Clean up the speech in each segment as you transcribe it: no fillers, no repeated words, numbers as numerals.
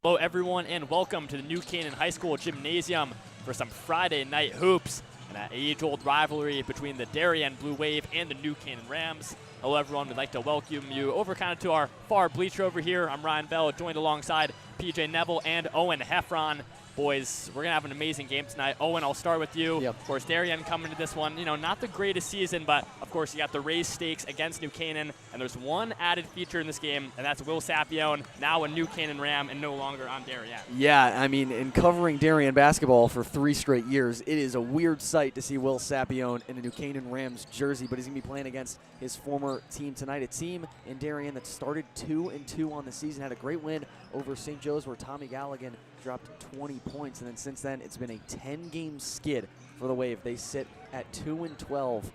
Hello everyone and welcome to the New Canaan High School Gymnasium for some Friday night hoops and an age-old rivalry between the Darien Blue Wave and the New Canaan Rams. Hello everyone, we'd like to welcome you over kind of to our far bleacher over here. I'm Ryan Bell, joined alongside PJ Neville and Owen Heffron. Boys, we're going to have an amazing game tonight. Owen, I'll start with you. Yep. Of course, Darien coming to this one, not the greatest season, but of course you got the raised stakes against New Canaan, and there's one added feature in this game, and that's Will Sapione, now a New Canaan Ram and no longer on Darien. Yeah, I mean, in covering Darien basketball for 3 straight years, it is a weird sight to see Will Sapione in a New Canaan Rams jersey, but he's going to be playing against his former team tonight, a team in Darien that started 2-2 on the season, had a great win over St. Joe's where Tommy Galligan dropped 20 points, and then since then it's been a 10-game skid for the Wave. They sit at 2-12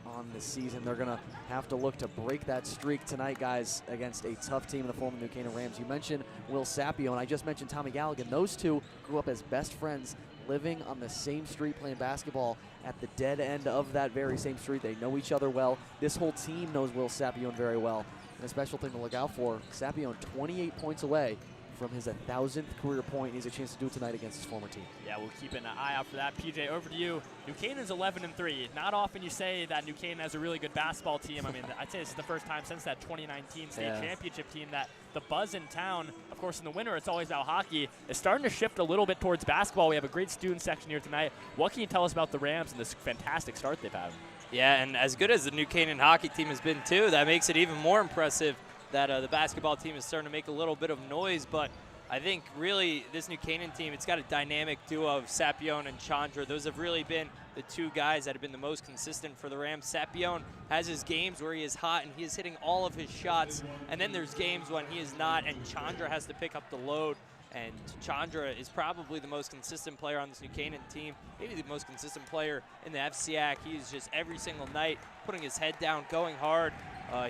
on the season. They're going to have to look to break that streak tonight, guys, against a tough team in the former New Canaan Rams. You mentioned Will Sapione. I just mentioned Tommy Galligan. Those two grew up as best friends, living on the same street, playing basketball at the dead end of that very same street. They know each other well. This whole team knows Will Sapione very well. And a special thing to look out for, Sapione 28 points away from his 1,000th career point. He has a chance to do it tonight against his former team. Yeah, we'll keep an eye out for that. PJ, over to you. New Canaan's 11-3. Not often you say that New Canaan has a really good basketball team. I mean, I'd say this is the first time since that 2019 state championship team that the buzz in town, of course in the winter it's always about hockey, is starting to shift a little bit towards basketball. We have a great student section here tonight. What can you tell us about the Rams and this fantastic start they've had? Yeah, and as good as the New Canaan hockey team has been too, that makes it even more impressive that the basketball team is starting to make a little bit of noise. But I think really this New Canaan team, it's got a dynamic duo of Sapione and Chandra. Those have really been the two guys that have been the most consistent for the Rams. Sapione has his games where he is hot and he is hitting all of his shots, and then there's games when he is not and Chandra has to pick up the load. And Chandra is probably the most consistent player on this New Canaan team, maybe the most consistent player in the FCAC. He's just every single night putting his head down, going hard.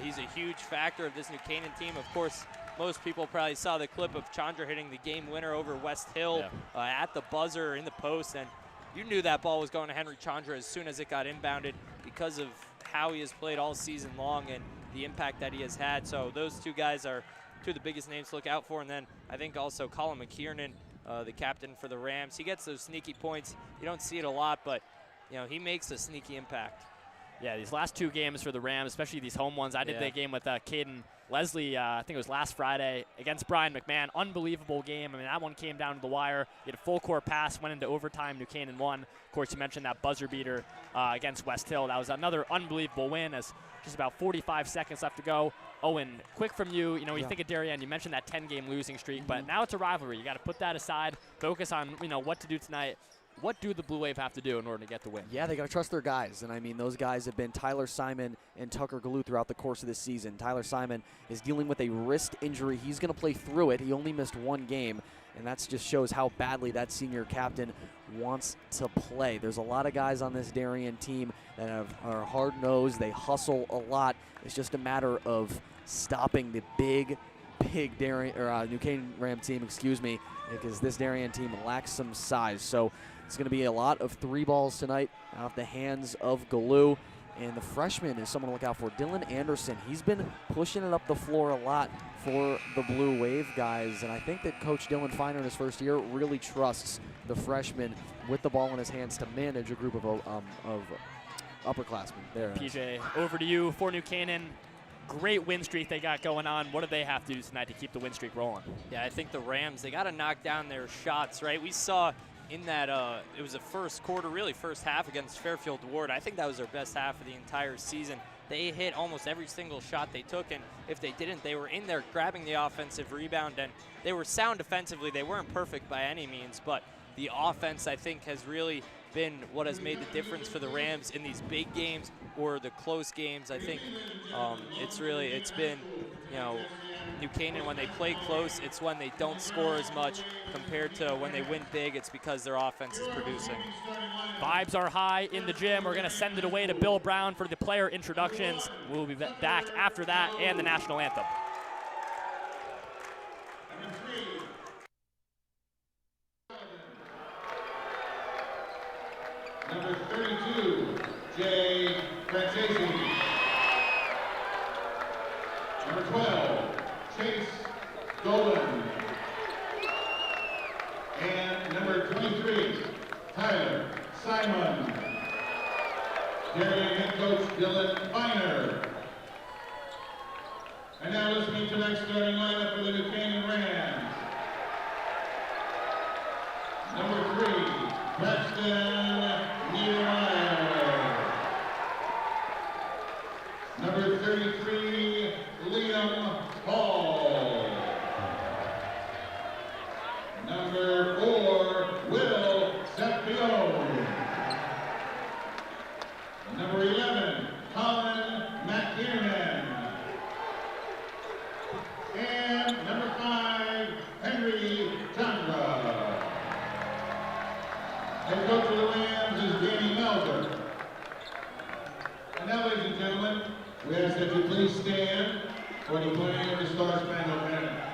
He's a huge factor of this New Canaan team. Of course, most people probably saw the clip of Chandra hitting the game winner over West Hill at the buzzer in the post, and you knew that ball was going to Henry Chandra as soon as it got inbounded because of how he has played all season long and the impact that he has had. So those two guys are two of the biggest names to look out for. And then I think also Colin McKiernan, the captain for the Rams, he gets those sneaky points. You don't see it a lot, but he makes a sneaky impact. Yeah, these last 2 games for the Rams, especially these home ones. I did the game with Caden Leslie, I think it was last Friday, against Brian McMahon. Unbelievable game. I mean, that one came down to the wire. He had a full court pass, went into overtime. New Canaan won. Of course, you mentioned that buzzer beater against West Hill. That was another unbelievable win as just about 45 seconds left to go. Owen, quick from you. You know, you Yeah. think of Darien, you mentioned that 10-game losing streak, but now it's a rivalry. You got to put that aside, focus on, you know, what to do tonight. What do the Blue Wave have to do in order to get the win? Yeah, they got to trust their guys. And I mean, those guys have been Tyler Simon and Tucker Galoo throughout the course of this season. Tyler Simon is dealing with a wrist injury. He's going to play through it. He only missed one game, and that just shows how badly that senior captain wants to play. There's a lot of guys on this Darien team that are hard-nosed. They hustle a lot. It's just a matter of stopping the big Darien or New Canaan Ram team, excuse me, because this Darien team lacks some size. So it's going to be a lot of 3 balls tonight out of the hands of Galoo. And the freshman is someone to look out for. Dylan Anderson, he's been pushing it up the floor a lot for the Blue Wave guys. And I think that Coach Dylan Feiner in his first year really trusts the freshman with the ball in his hands to manage a group of upperclassmen. There. PJ, over to you for New Canaan. Great win streak they got going on. What do they have to do tonight to keep the win streak rolling? Yeah, I think the Rams, they got to knock down their shots, right? We saw in that, it was the first quarter, really first half against Fairfield Ward. I think that was their best half of the entire season. They hit almost every single shot they took, and if they didn't, they were in there grabbing the offensive rebound, and they were sound defensively. They weren't perfect by any means, but the offense, I think, has really been what has made the difference for the Rams in these big games or the close games. I think it's been, you know, New Canaan, when they play close, it's when they don't score as much compared to when they win big. It's because their offense is producing. Vibes are high in the gym. We're going to send it away to Bill Brown for the player introductions. We'll be back after that and the national anthem. Number 32, Jay Francesi. Number 12, Chase Dolan. And number 23, Tyler Simon. Darien head coach Dylan Feiner. And now let's meet tonight's starting lineup for the New Canaan Rams. Number 3, Preston Niemeyer. Number 33, Liam Hall. Number 4, Will Seppione. Number 11, Colin McKiernan. And number 5, Henry Chandra. Head coach of the Rams is Danny Melzer. And now, ladies and gentlemen, we ask that you please stand for the playing of the Star Spangled Banner.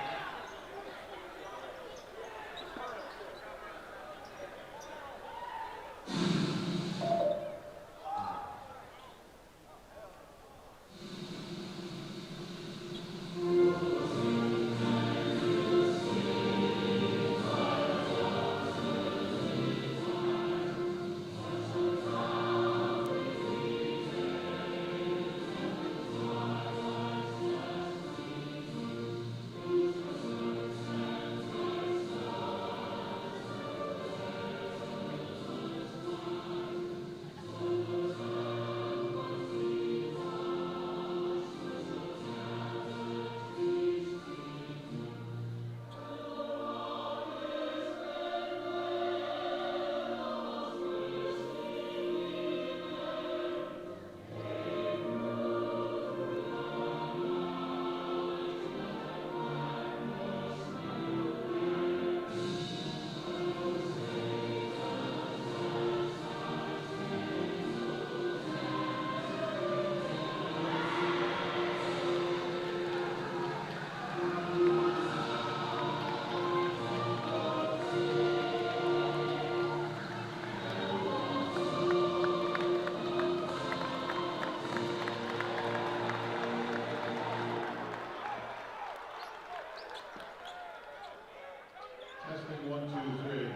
Testing 1, 2, 3.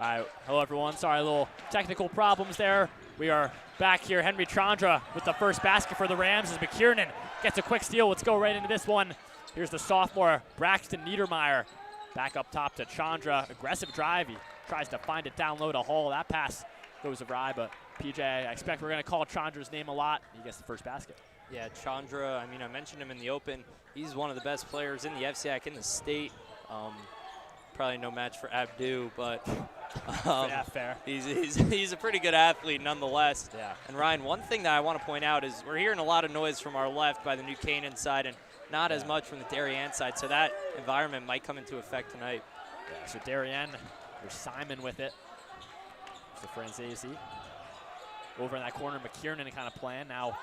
All right, hello everyone. Sorry, a little technical problems there. We are back here. Henry Chandra with the first basket for the Rams as McKiernan gets a quick steal. Let's go right into this one. Here's the sophomore, Braxton Niedermeyer. Back up top to Chandra. Aggressive drive. He tries to find it down low to Hall. That pass goes awry, but PJ, I expect we're going to call Chandra's name a lot. He gets the first basket. Yeah, Chandra, I mean, I mentioned him in the open. He's one of the best players in the FCIAC in the state. Probably no match for Abdu, but Yeah, fair. he's a pretty good athlete nonetheless. Yeah. And Ryan, one thing that I want to point out is we're hearing a lot of noise from our left by the New Canaan side and not as much from the Darien side, so that environment might come into effect tonight. Yeah, so Darien, there's Simon with it. So Franzese. Over in that corner, McKiernan kind of playing. Now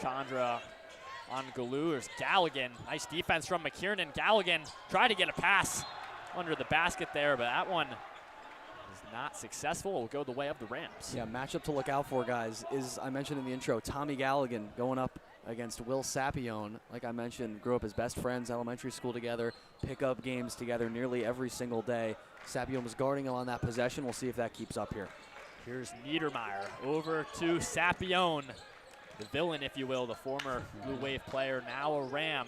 Chandra on Galoo. There's Galligan. Nice defense from McKiernan. Galligan tried to get a pass under the basket there, but that one is not successful. It will go the way of the Rams. Yeah, matchup to look out for, guys, is, I mentioned in the intro, Tommy Galligan going up against Will Sapione. Like I mentioned, grew up as best friends, elementary school together, pick up games together nearly every single day. Sapione was guarding him on that possession. We'll see if that keeps up here. Here's Niedermeyer over to Sapione, the villain, if you will, the former Blue Wave player, now a Ram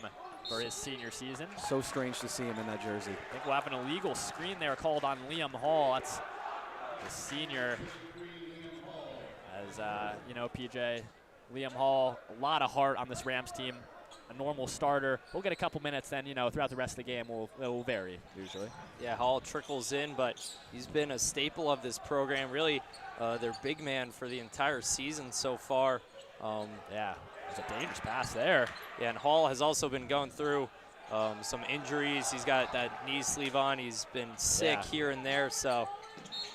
for his senior season. So strange to see him in that jersey. I think we'll have an illegal screen there called on Liam Hall. That's the senior. As, you know, PJ, Liam Hall, a lot of heart on this Rams team. A normal starter. We'll get a couple minutes then, you know, throughout the rest of the game. It will vary, usually. Yeah, Hall trickles in, but he's been a staple of this program. Really, their big man for the entire season so far. Yeah, there's a dangerous pass there. Yeah, and Hall has also been going through some injuries. He's got that knee sleeve on. He's been sick here and there. So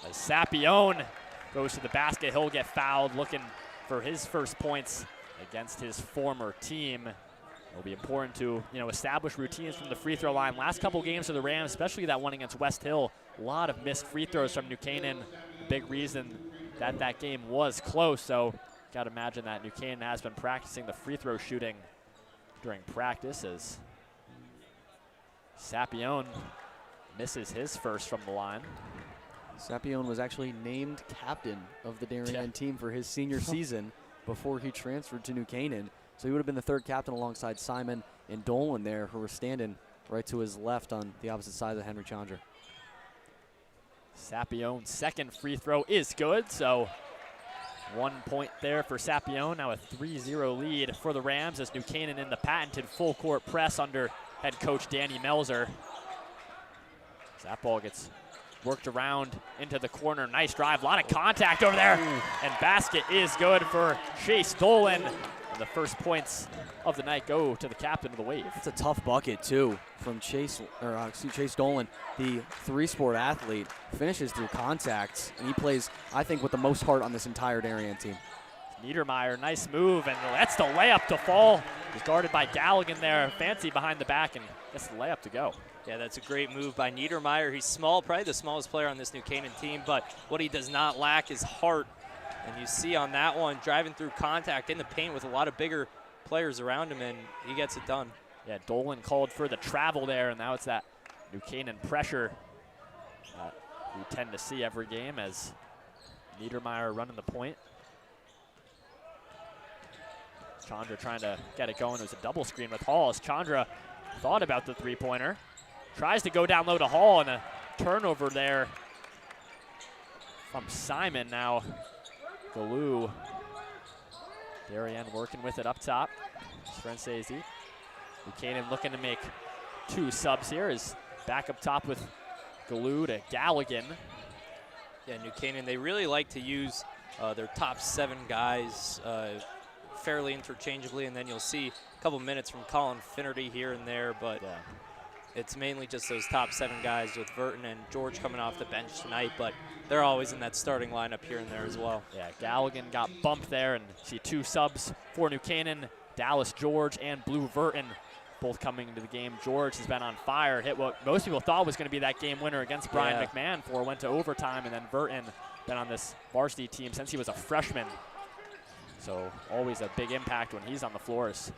as Sapione goes to the basket, he'll get fouled, looking for his first points against his former team. It'll be important to, you know, establish routines from the free throw line. Last couple games for the Rams, especially that one against West Hill, a lot of missed free throws from New Canaan. Big reason that that game was close. So got to imagine that New Canaan has been practicing the free throw shooting during practice as Sapione misses his first from the line. Sapione was actually named captain of the Darien team for his senior season before he transferred to New Canaan. So he would have been the third captain alongside Simon and Dolan there, who were standing right to his left on the opposite side of Henry Chandra. Sapione's second free throw is good, so 1 point there for Sapione. Now a 3-0 lead for the Rams as New Canaan in the patented full court press under head coach Danny Melzer. As that ball gets worked around into the corner. Nice drive, a lot of contact over there. And basket is good for Chase Dolan. And the first points of the night go to the captain of the Wave. It's a tough bucket too from Chase Dolan, the three-sport athlete, finishes through contacts, and he plays, I think, with the most heart on this entire Darien team. Niedermeyer, nice move, and that's the layup to fall. He's guarded by Galligan there, fancy behind the back, and gets the layup to go. yeah, that's a great move by Niedermeyer. He's small, probably the smallest player on this New Canaan team, but what he does not lack is heart. And you see on that one, driving through contact in the paint with a lot of bigger players around him, and he gets it done. Yeah, Dolan called for the travel there, and now it's that New Canaan pressure we tend to see every game as Niedermeyer running the point. Chandra trying to get it going. It was a double screen with Hall as Chandra thought about the three-pointer. Tries to go down low to Hall, and a turnover there from Simon. Now Galoo. Darien working with it up top. Francesi. New Canaan looking to make two subs here. Is back up top with Galoo to Galligan. Yeah, New Canaan, they really like to use their top 7 guys fairly interchangeably, and then you'll see a couple minutes from Colin Finnerty here and there, but it's mainly just those top 7 guys with Verton and George coming off the bench tonight, but they're always in that starting lineup here and there as well. Yeah, Galligan got bumped there, and see 2 subs for New Canaan. Dallas George and Blue Verton both coming into the game. George has been on fire, hit what most people thought was going to be that game winner against Brian McMahon for, went to overtime, and then Verton been on this varsity team since he was a freshman. So always a big impact when he's on the floors.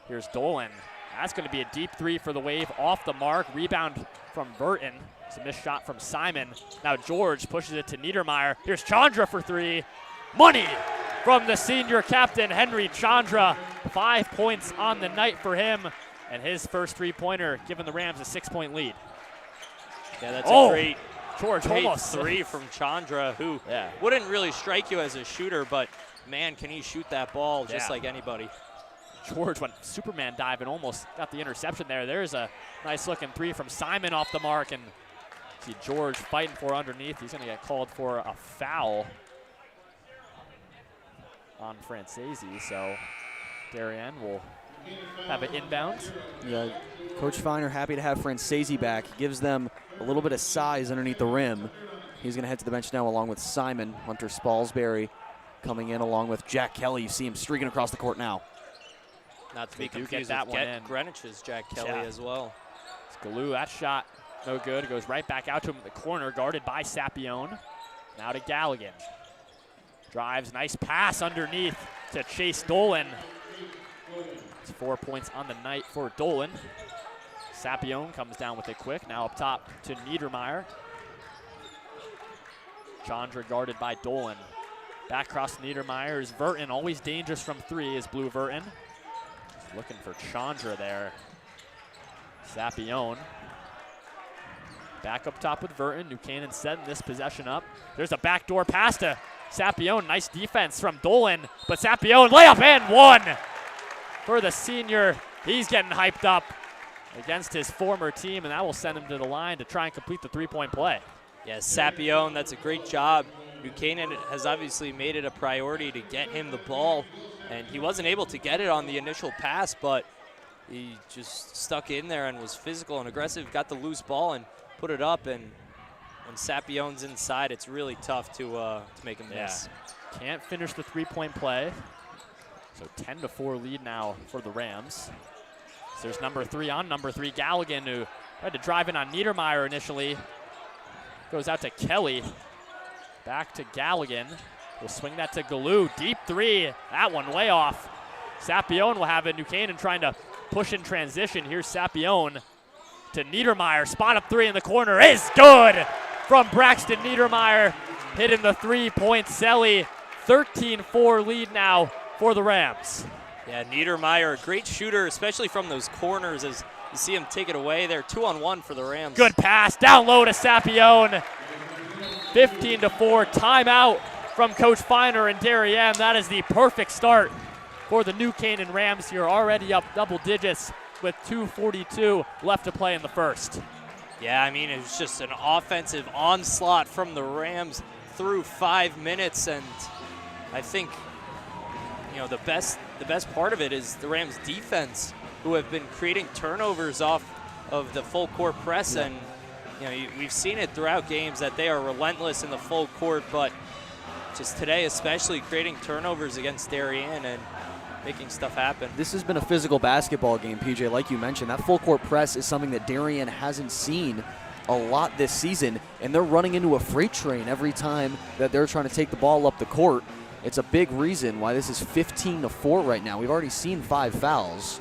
Here's Dolan. That's going to be a deep 3 for the Wave, off the mark. Rebound from Burton. It's a missed shot from Simon. Now George pushes it to Niedermeyer. Here's Chandra for three. Money from the senior captain, Henry Chandra. 5 points on the night for him, and his first three-pointer giving the Rams a 6-point lead. Yeah, that's a great George almost three from Chandra, who wouldn't really strike you as a shooter, but man, can he shoot that ball just like anybody. George went Superman dive and almost got the interception there. There's a nice looking three from Simon off the mark, and see George fighting for underneath. He's gonna get called for a foul on Francesi, so Darien will have it inbound. Yeah, Coach Feiner happy to have Francesi back. Gives them a little bit of size underneath the rim. He's going to head to the bench now along with Simon. Hunter Spalsbury coming in along with Jack Kelly. You see him streaking across the court now. Not to be confused with that one in. Greenwich's Jack Kelly as well. It's Galoo, that shot no good. It goes right back out to him in the corner, guarded by Sapione. Now to Galligan. Drives, nice pass underneath to Chase Dolan. It's 4 points on the night for Dolan. Sapione comes down with it quick. Now up top to Niedermeyer. Chandra guarded by Dolan. Back across Niedermeyer is Verton. Always dangerous from three is Blue Verton. Just looking for Chandra there. Sapione. Back up top with Verton. New Canaan setting this possession up. There's a backdoor pass to Sapione. Nice defense from Dolan. But Sapione layup and one for the senior. He's getting hyped up against his former team, and that will send him to the line to try and complete the three-point play. Yeah, Sapione, that's a great job. New Canaan has obviously made it a priority to get him the ball, and he wasn't able to get it on the initial pass, but he just stuck in there and was physical and aggressive, got the loose ball and put it up, and when Sapione's inside, it's really tough to make him miss. Can't finish the three-point play. So 10-4 lead now for the Rams. So there's number three, Galligan, who tried to drive in on Niedermeyer initially. Goes out to Kelly. Back to Galligan. We'll swing that to Galoo. Deep three. That one way off. Sapione will have it. New Canaan trying to push in transition. Here's Sapione to Niedermeyer. Spot up three in the corner is good from Braxton Niedermeyer. Hitting the three-point celly. 13-4 lead now for the Rams. Yeah, Niedermeyer, a great shooter, especially from those corners as you see him take it away. They're 2-on-1 for the Rams. Good pass, down low to Sapione. 15-4, timeout from Coach Feiner and Darien. That is the perfect start for the New Canaan Rams here, already up double digits with 2:42 left to play in the first. Yeah, I mean, it was just an offensive onslaught from the Rams through 5 minutes, and I think the best part of it is the Rams defense, who have been creating turnovers off of the full court press, and we've seen it throughout games that they are relentless in the full court, but just today especially creating turnovers against Darien and making stuff happen. This has been a physical basketball game, PJ, like you mentioned. That full court press is something that Darien hasn't seen a lot this season, and they're running into a freight train every time that they're trying to take the ball up the court. It's a big reason why this is 15-4 right now. We've already seen 5 fouls.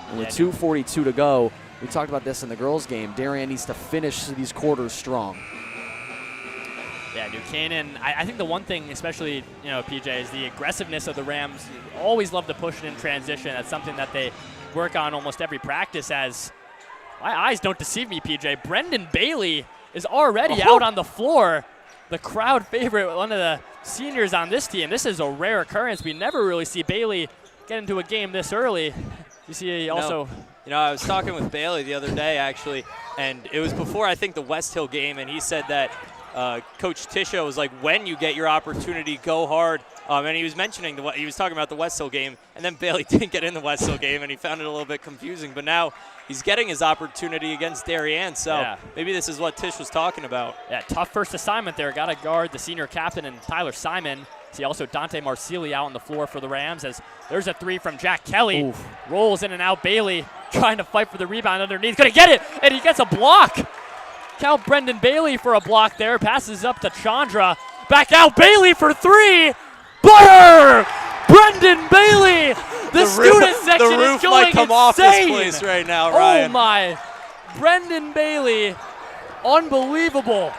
And with 2:42 to go, we talked about this in the girls' game, Darien needs to finish these quarters strong. Yeah, New Canaan, I think the one thing, especially, PJ, is the aggressiveness of the Rams. Always love to push it in transition. That's something that they work on almost every practice, as my eyes don't deceive me, PJ. Brendan Bailey is already out on the floor. The crowd favorite, one of the seniors on this team. This is a rare occurrence. We never really see Bailey get into a game this early. You see also... I was talking with Bailey the other day, actually, and it was before, I think, the West Hill game, and he said that Coach Tisha was like, when you get your opportunity, go hard. And he was mentioning, he was talking about the West Hill game, and then Bailey didn't get in the West Hill game, and he found it a little bit confusing. But now he's getting his opportunity against Darien, so maybe this is what Tish was talking about. Yeah, tough first assignment there. Got to guard the senior captain and Tyler Simon. See also Dante Marsili out on the floor for the Rams, as there's a three from Jack Kelly. Oof. Rolls in and out. Bailey trying to fight for the rebound underneath. Going to get it, and he gets a block. Count Brendan Bailey for a block there. Passes up to Chandra. Back out. Bailey for three. Butter! Brendan Bailey! The student section is going might come insane. off this place right now, Ryan. Oh, my. Brendan Bailey. Unbelievable.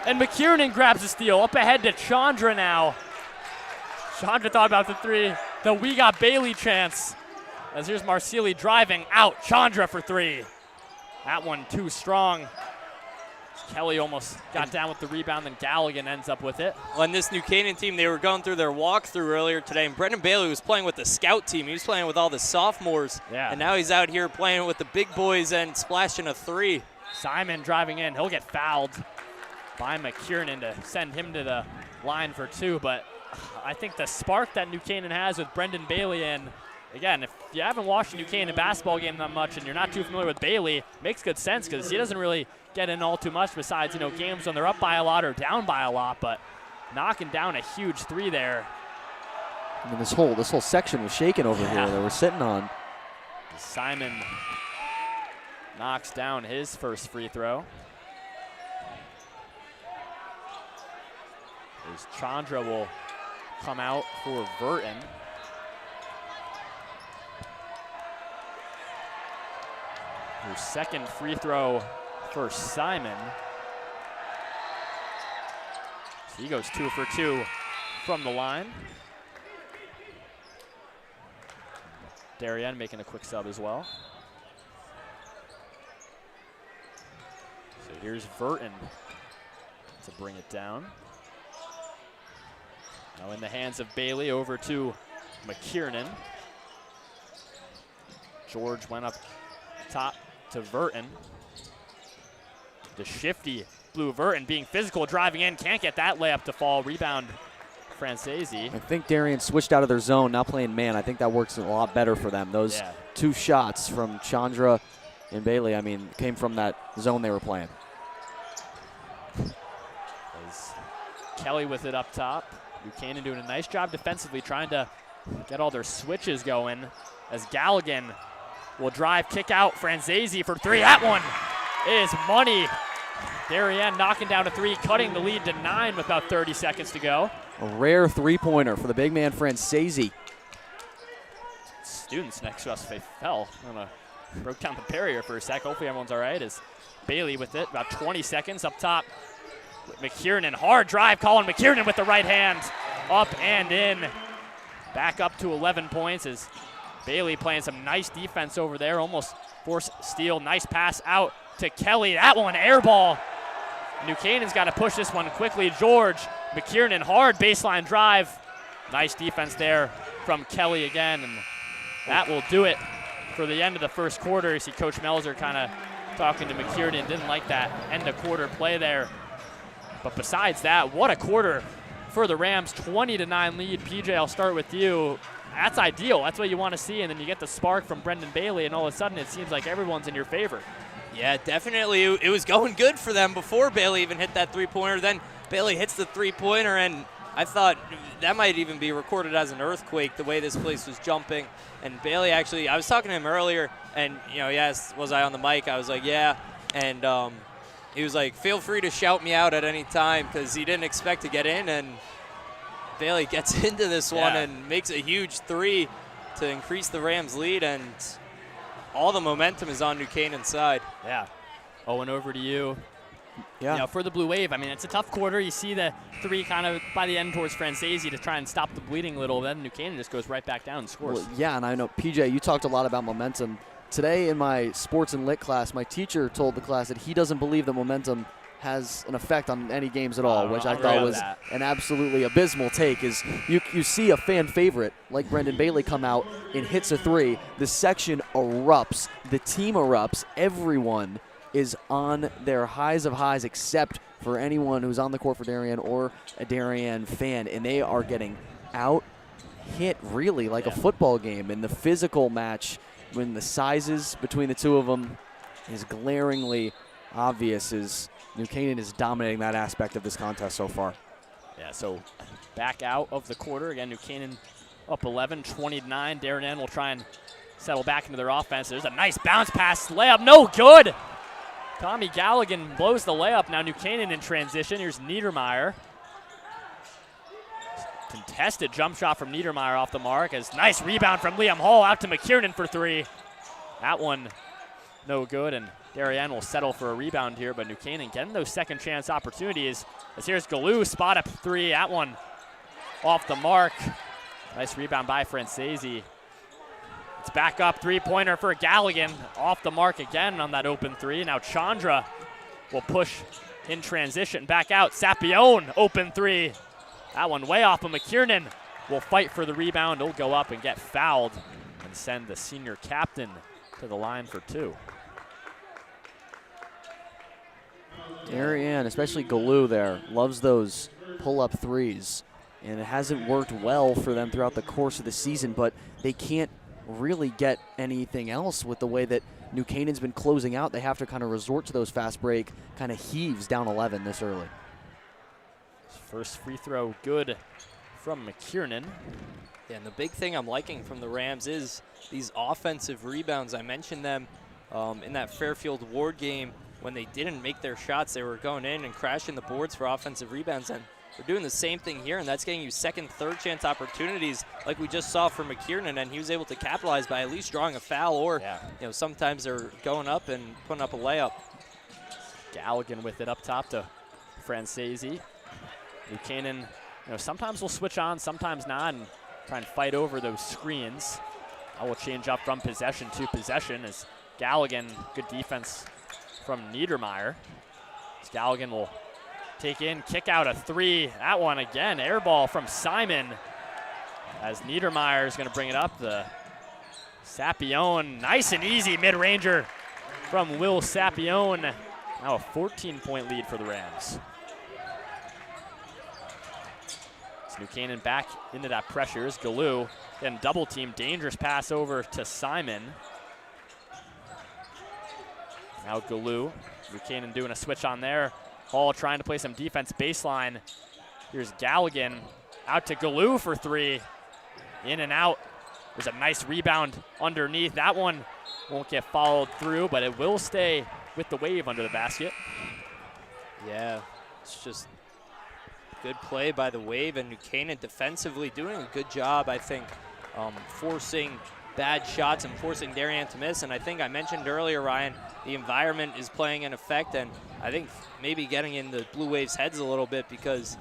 And McKiernan grabs the steal. Up ahead to Chandra now. Chandra thought about the three. The We Got Bailey chance. As here's Marsili driving out. Chandra for three. That one too strong. Kelly almost got down with the rebound, then Galligan ends up with it. On this New Canaan team, they were going through their walkthrough earlier today, and Brendan Bailey was playing with the scout team. He was playing with all the sophomores, and now he's out here playing with the big boys and splashing a three. Simon driving in. He'll get fouled by McKiernan to send him to the line for two, but I think the spark that New Canaan has with Brendan Bailey in, again, if you haven't watched a New Canaan basketball game that much and you're not too familiar with Bailey, makes good sense because he doesn't really get in all too much besides, games when they're up by a lot or down by a lot, but knocking down a huge three there. I mean, this whole section was shaking over here. They were sitting on. Simon knocks down his first free throw. As Chandra will come out for Burton. Her second free throw for Simon. So he goes 2 for 2 from the line. Darien making a quick sub as well. So here's Burton to bring it down. Now in the hands of Bailey, over to McKiernan. George went up top to Burton. The shifty Blue Burton being physical, driving in, can't get that layup to fall. Rebound, Francesi. I think Darien switched out of their zone, now playing man. I think that works a lot better for them. Those two shots from Chandra and Bailey, I mean, came from that zone they were playing. As Kelly with it up top. Buchanan doing a nice job defensively, trying to get all their switches going. As Galligan will drive, kick out, Francesi for three. That one is money. Darien knocking down a three, cutting the lead to 9 with about 30 seconds to go. A rare three-pointer for the big man, Francesi. Students next to us, they fell. Broke down the barrier for a sec. Hopefully everyone's all right. As Bailey with it, about 20 seconds up top. McKiernan, hard drive, Colin McKiernan with the right hand. Up and in. Back up to 11 points as Bailey playing some nice defense over there. Almost forced steal. Nice pass out to Kelly. That one, air ball. New Canaan's got to push this one quickly. George, McKiernan, hard baseline drive. Nice defense there from Kelly again. And that will do it for the end of the first quarter. You see Coach Melzer kind of talking to McKiernan. Didn't like that end of quarter play there. But besides that, what a quarter for the Rams. 20-9 lead. PJ, I'll start with you. That's ideal. That's what you want to see. And then you get the spark from Brendan Bailey, and all of a sudden it seems like everyone's in your favor. Yeah, definitely. It was going good for them before Bailey even hit that three-pointer. Then Bailey hits the three-pointer, and I thought that might even be recorded as an earthquake, the way this place was jumping. And Bailey actually, I was talking to him earlier, and, he asked, was I on the mic? I was like, yeah. And he was like, feel free to shout me out at any time, because he didn't expect to get in. And Bailey gets into this one and makes a huge three to increase the Rams' lead, and all the momentum is on New Canaan's side. Yeah. Owen, over to you. Yeah. For the Blue Wave, I mean, it's a tough quarter. You see the three kind of by the end towards Francesi to try and stop the bleeding a little. Then New Canaan just goes right back down and scores. Well, yeah, and I know, PJ, you talked a lot about momentum. Today in my sports and lit class, my teacher told the class that he doesn't believe that momentum has an effect on any games at all, which I thought was an absolutely abysmal take. Is you see a fan favorite like Brendan Bailey come out and hits a three, the section erupts, the team erupts, everyone is on their highs of highs except for anyone who's on the court for Darien or a Darien fan, and they are getting out hit really like a football game. And the physical match, when the sizes between the two of them is glaringly obvious, is New Canaan is dominating that aspect of this contest so far. Yeah, so back out of the quarter. Again, New Canaan up 11, 20-9. Darien will try and settle back into their offense. There's a nice bounce pass, layup, no good. Tommy Galligan blows the layup. Now New Canaan in transition. Here's Niedermeyer. Contested jump shot from Niedermeyer off the mark. As nice rebound from Liam Hall out to McKiernan for three. That one no good, and Darien will settle for a rebound here, but New Canaan getting those second chance opportunities. As here's Galoo, spot up three. That one off the mark. Nice rebound by Francesi. It's back up, three-pointer for Galligan. Off the mark again on that open three. Now Chandra will push in transition, back out. Sapione, open three. That one way off of McKiernan. Will fight for the rebound. He'll go up and get fouled and send the senior captain to the line for two. Darien, especially Galoo there, loves those pull-up threes. And it hasn't worked well for them throughout the course of the season, but they can't really get anything else with the way that New Canaan's been closing out. They have to kind of resort to those fast break kind of heaves down 11 this early. First free throw good from McKiernan. Yeah, and the big thing I'm liking from the Rams is these offensive rebounds. I mentioned them in that Fairfield-Ward game when they didn't make their shots. They were going in and crashing the boards for offensive rebounds, and they're doing the same thing here, and that's getting you second, third chance opportunities like we just saw from McKiernan, and he was able to capitalize by at least drawing a foul, or sometimes they're going up and putting up a layup. Galligan with it up top to Francesi. New Canaan, sometimes will switch on, sometimes not, and try and fight over those screens. I will change up from possession to possession as Galligan, good defense from Niedermeyer. As Galligan will take in, kick out a three. That one again, air ball from Simon. As Niedermeyer is going to bring it up. The Sapione, nice and easy mid-ranger from Will Sapione. Now a 14-point lead for the Rams. New Canaan back into that pressure is Galoo. Then double team, dangerous pass over to Simon. Now Galoo. New Canaan doing a switch on there. Hall trying to play some defense baseline. Here's Galligan out to Galoo for three. In and out. There's a nice rebound underneath. That one won't get followed through, but it will stay with the Wave under the basket. Yeah, it's just good play by the Wave, and New Canaan defensively doing a good job, I think, forcing bad shots and forcing Darien to miss. And I think I mentioned earlier, Ryan, the environment is playing an effect, and I think maybe getting in the Blue Wave's heads a little bit, because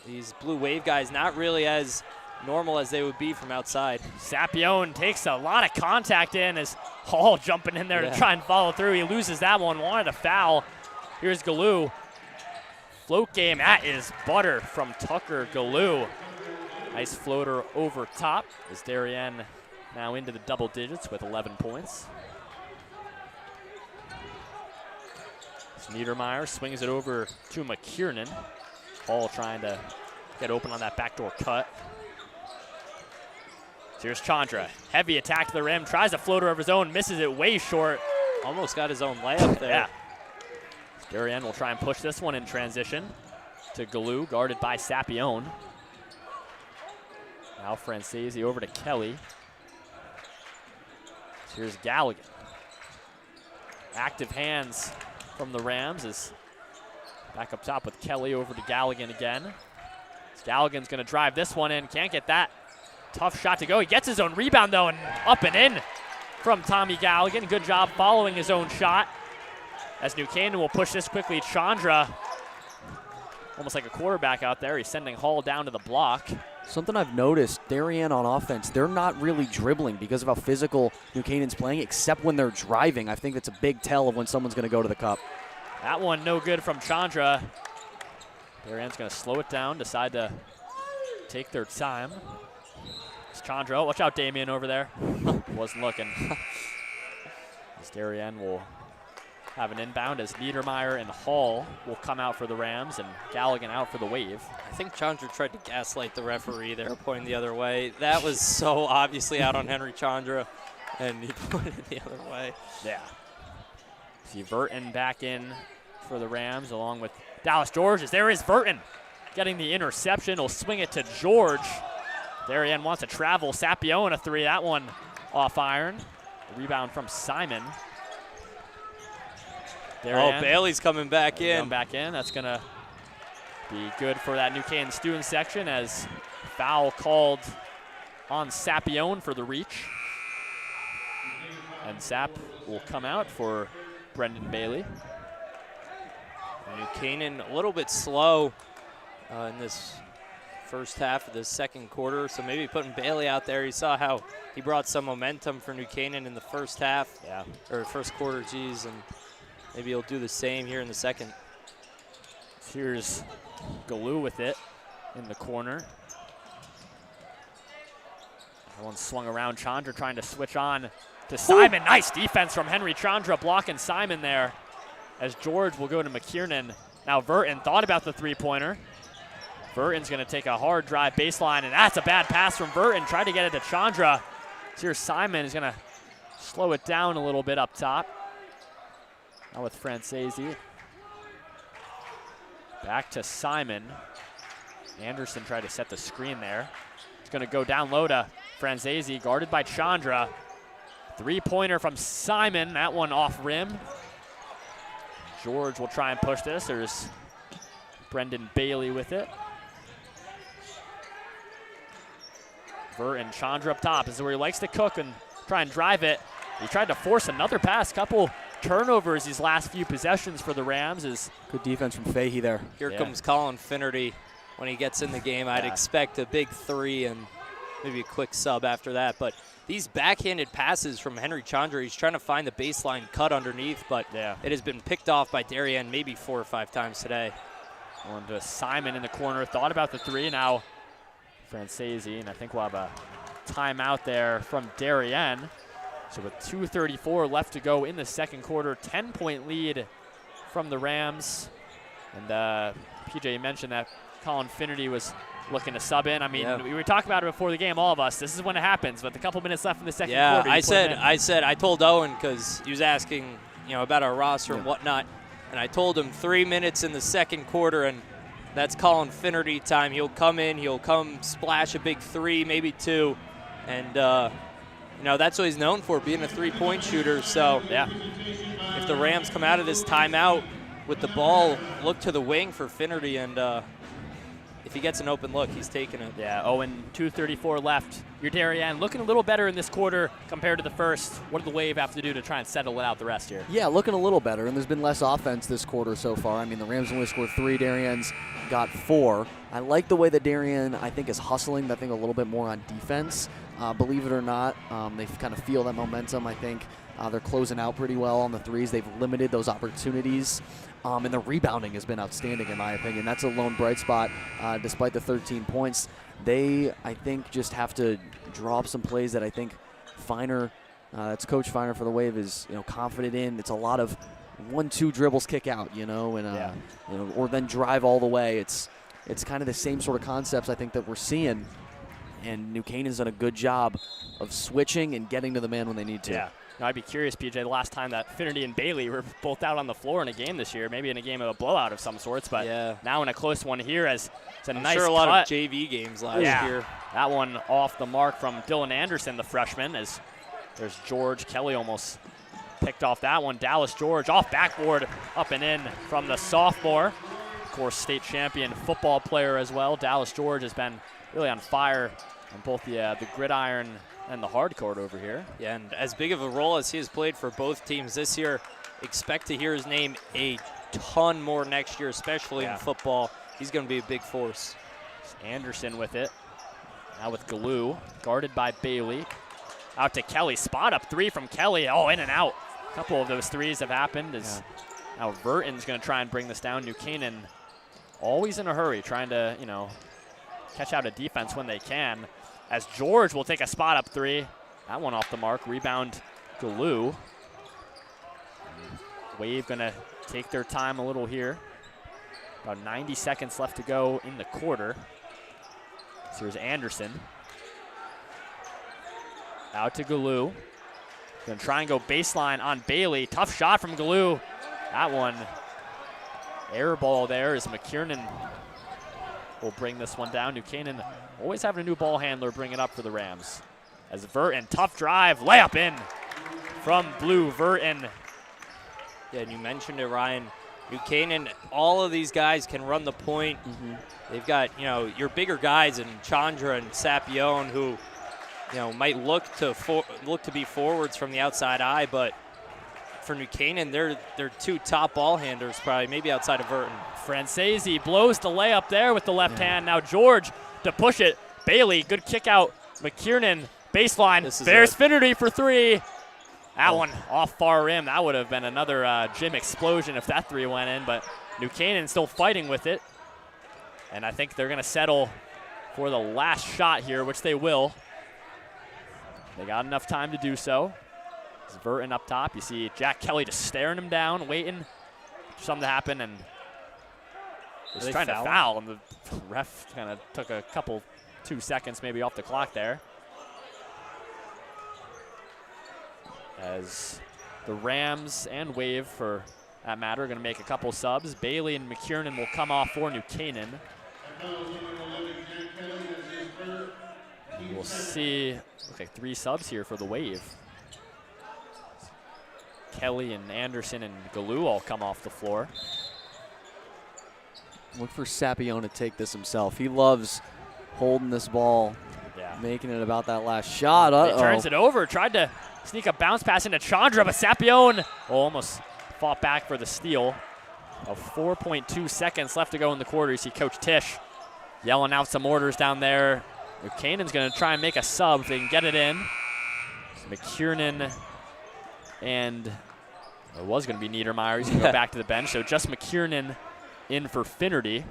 these Blue Wave guys not really as normal as they would be from outside. Sapione takes a lot of contact in as Hall jumping in there to try and follow through. He loses that one, wanted a foul. Here's Galoo. Float game, that is butter from Tucker Galoo. Nice floater over top as Darien now into the double digits with 11 points. Niedermeyer swings it over to McKiernan. Hall trying to get open on that backdoor cut. Here's Chandra, heavy attack to the rim, tries a floater of his own, misses it way short. Almost got his own layup there. Yeah. Darien will try and push this one in transition to Galoo, guarded by Sapione. Now Francesi over to Kelly. Here's Galligan. Active hands from the Rams is back up top with Kelly over to Galligan again. Galligan's going to drive this one in, can't get that. Tough shot to go. He gets his own rebound though, and up and in from Tommy Galligan. Good job following his own shot. As New Canaan will push this quickly, Chandra, almost like a quarterback out there. He's sending Hall down to the block. Something I've noticed, Darien on offense, they're not really dribbling because of how physical New Canaan's playing, except when they're driving. I think that's a big tell of when someone's going to go to the cup. That one no good from Chandra. Darien's going to slow it down, decide to take their time. It's Chandra. Oh, watch out, Damien, over there. Wasn't looking. As Darien will have an inbound as Niedermeyer and Hall will come out for the Rams and Galligan out for the Wave. I think Chandra tried to gaslight the referee there, pointing the other way. That was so obviously out on Henry Chandra, and he pointed the other way. Yeah. See Verton back in for the Rams along with Dallas Georges. There is Verton getting the interception. He'll swing it to George. Darien wants to travel. Sapione a three. That one off iron. The rebound from Simon. Darien. Oh, Bailey's coming back in. That's going to be good for that New Canaan student section as foul called on Sapione for the reach. And Sap will come out for Brendan Bailey. New Canaan a little bit slow in this first half of the second quarter, so maybe putting Bailey out there. You saw how he brought some momentum for New Canaan in the first half, or first quarter, and maybe he'll do the same here in the second. Here's Galoo with it in the corner. That one swung around. Chandra trying to switch on to Simon. Ooh. Nice defense from Henry Chandra blocking Simon there, as George will go to McKiernan. Now Verton thought about the three-pointer. Verton's going to take a hard drive baseline, and that's a bad pass from Verton. Tried to get it to Chandra. So here's Simon is going to slow it down a little bit up top. Now with Francesi. Back to Simon. Anderson tried to set the screen there. It's going to go down low to Francesi, guarded by Chandra. Three-pointer from Simon. That one off rim. George will try and push this. There's Brendan Bailey with it. Verton, Chandra up top. This is where he likes to cook and try and drive it. He tried to force another pass. Couple turnovers these last few possessions for the Rams. Good defense from Fahey there. Here comes Colin Finnerty when he gets in the game. I'd expect a big three and maybe a quick sub after that. But these backhanded passes from Henry Chandra, he's trying to find the baseline cut underneath, but it has been picked off by Darien maybe 4 or 5 times today. On to Simon in the corner. Thought about the three. Now Francesi, and I think we'll have a timeout there from Darien. So with 2:34 left to go in the second quarter, 10-point lead from the Rams. And PJ, you mentioned that Colin Finnerty was looking to sub in. I mean, we were talking about it before the game, all of us. This is when it happens. With a couple minutes left in the second quarter. I told Owen, because he was asking, about our roster and whatnot, and I told him 3 minutes in the second quarter, and that's Colin Finnerty time. He'll come in, he'll come splash a big three, maybe two, and that's what he's known for, being a three-point shooter. So if the Rams come out of this timeout with the ball, look to the wing for Finnerty, and if he gets an open look, he's taking it. Yeah, 2:34 left. Your Darien looking a little better in this quarter compared to the first. What did the Wave have to do to try and settle it out the rest here? Yeah, looking a little better, and there's been less offense this quarter so far. I mean, the Rams only scored 3, Darien's got 4. I like the way that Darien, I think, is hustling, I think, a little bit more on defense. Believe it or not, they kind of feel that momentum, I think. They're closing out pretty well on the threes. They've limited those opportunities. And the rebounding has been outstanding, in my opinion. That's a lone bright spot, despite the 13 points. They, I think, just have to draw up some plays that I think Feiner, that's Coach Feiner for the Wave, is confident in. It's a lot of 1-2 dribbles, kick out, or then drive all the way. It's kind of the same sort of concepts I think that we're seeing. And New Canaan's done a good job of switching and getting to the man when they need to. Yeah. Now, I'd be curious, PJ, the last time that Finnerty and Bailey were both out on the floor in a game this year, maybe in a game of a blowout of some sorts, but now in a close one here, as it's a nice sure a cut. lot of JV games last year. That one off the mark from Dylan Anderson, the freshman, as there's George. Kelly almost picked off that one. Dallas George off backboard, up and in from the sophomore. Of course, state champion football player as well. Dallas George has been really on fire on both the gridiron and the hard court over here. Yeah, and as big of a role as he has played for both teams this year, expect to hear his name a ton more next year, especially in football. He's going to be a big force. Anderson with it. Now with Galoo, guarded by Bailey. Out to Kelly. Spot up three from Kelly. Oh, in and out. A couple of those threes have happened. Now Verton's going to try and bring this down. New Canaan always in a hurry, trying to, catch out a defense when they can. As George will take a spot up three. That one off the mark. Rebound, Galoo. Wave going to take their time a little here. About 90 seconds left to go in the quarter. So here's Anderson. Out to Galoo. Going to try and go baseline on Bailey. Tough shot from Galoo. That one, air ball there as McKiernan will bring this one down. New Canaan always having a new ball handler bring it up for the Rams. As Verton, tough drive, layup in from Blue Verton. Yeah, and you mentioned it, Ryan. New Canaan, all of these guys can run the point. They've got, your bigger guys in Chandra and Sapione who, might look to be forwards from the outside eye, but for New Canaan, they're two top ball handlers probably, maybe outside of Burton. Francesi blows the layup there with the left hand. Now George to push it. Bailey, good kick out. McKiernan, baseline. There's Finnerty for three. That one off far rim. That would have been another gym explosion if that three went in, but New Canaan still fighting with it. And I think they're going to settle for the last shot here, which they will. They got enough time to do so. It's Burton up top. You see Jack Kelly just staring him down, waiting for something to happen, and was trying to foul, and the ref kind of took a couple, 2 seconds maybe off the clock there. As the Rams and Wave, for that matter, are going to make a couple subs. Bailey and McKiernan will come off for New Canaan. We'll see, looks like 3 subs here for the Wave. Kelly and Anderson and Galoo all come off the floor. Look for Sapione to take this himself. He loves holding this ball, making it about that last shot. He turns it over, tried to sneak a bounce pass into Chandra, but Sapione almost fought back for the steal. 4.2 seconds left to go in the quarter. You see Coach Tisch yelling out some orders down there. Canaan's going to try and make a sub if they can get it in. McKiernan and it was going to be Niedermeyer. He's going to go back to the bench. So just McKiernan in for Finnerty.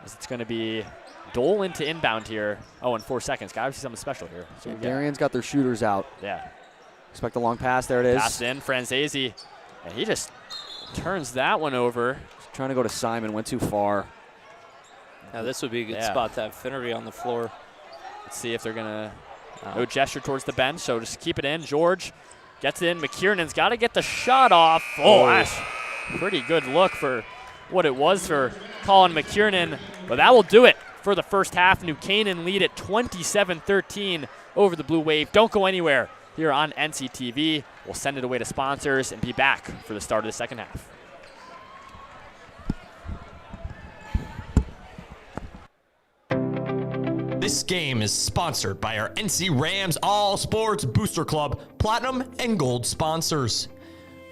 As it's going to be Dole into inbound here. Oh, in 4 seconds. Got to see something special here. So Darien's got their shooters out. Yeah. Expect a long pass. There it is. Pass in, Francesi. And he just turns that one over. Just trying to go to Simon. Went too far. Now this would be a good spot to have Finnerty on the floor. Let's see if they're going to no gesture towards the bench. So just keep it in. George gets it in. McKiernan's got to get the shot off. Oh, that's pretty good look for what it was for Colin McKiernan. But that will do it for the first half. New Canaan lead at 27-13 over the Blue Wave. Don't go anywhere here on NCTV. We'll send it away to sponsors and be back for the start of the second half. This game is sponsored by our NC Rams All Sports Booster Club Platinum and Gold sponsors.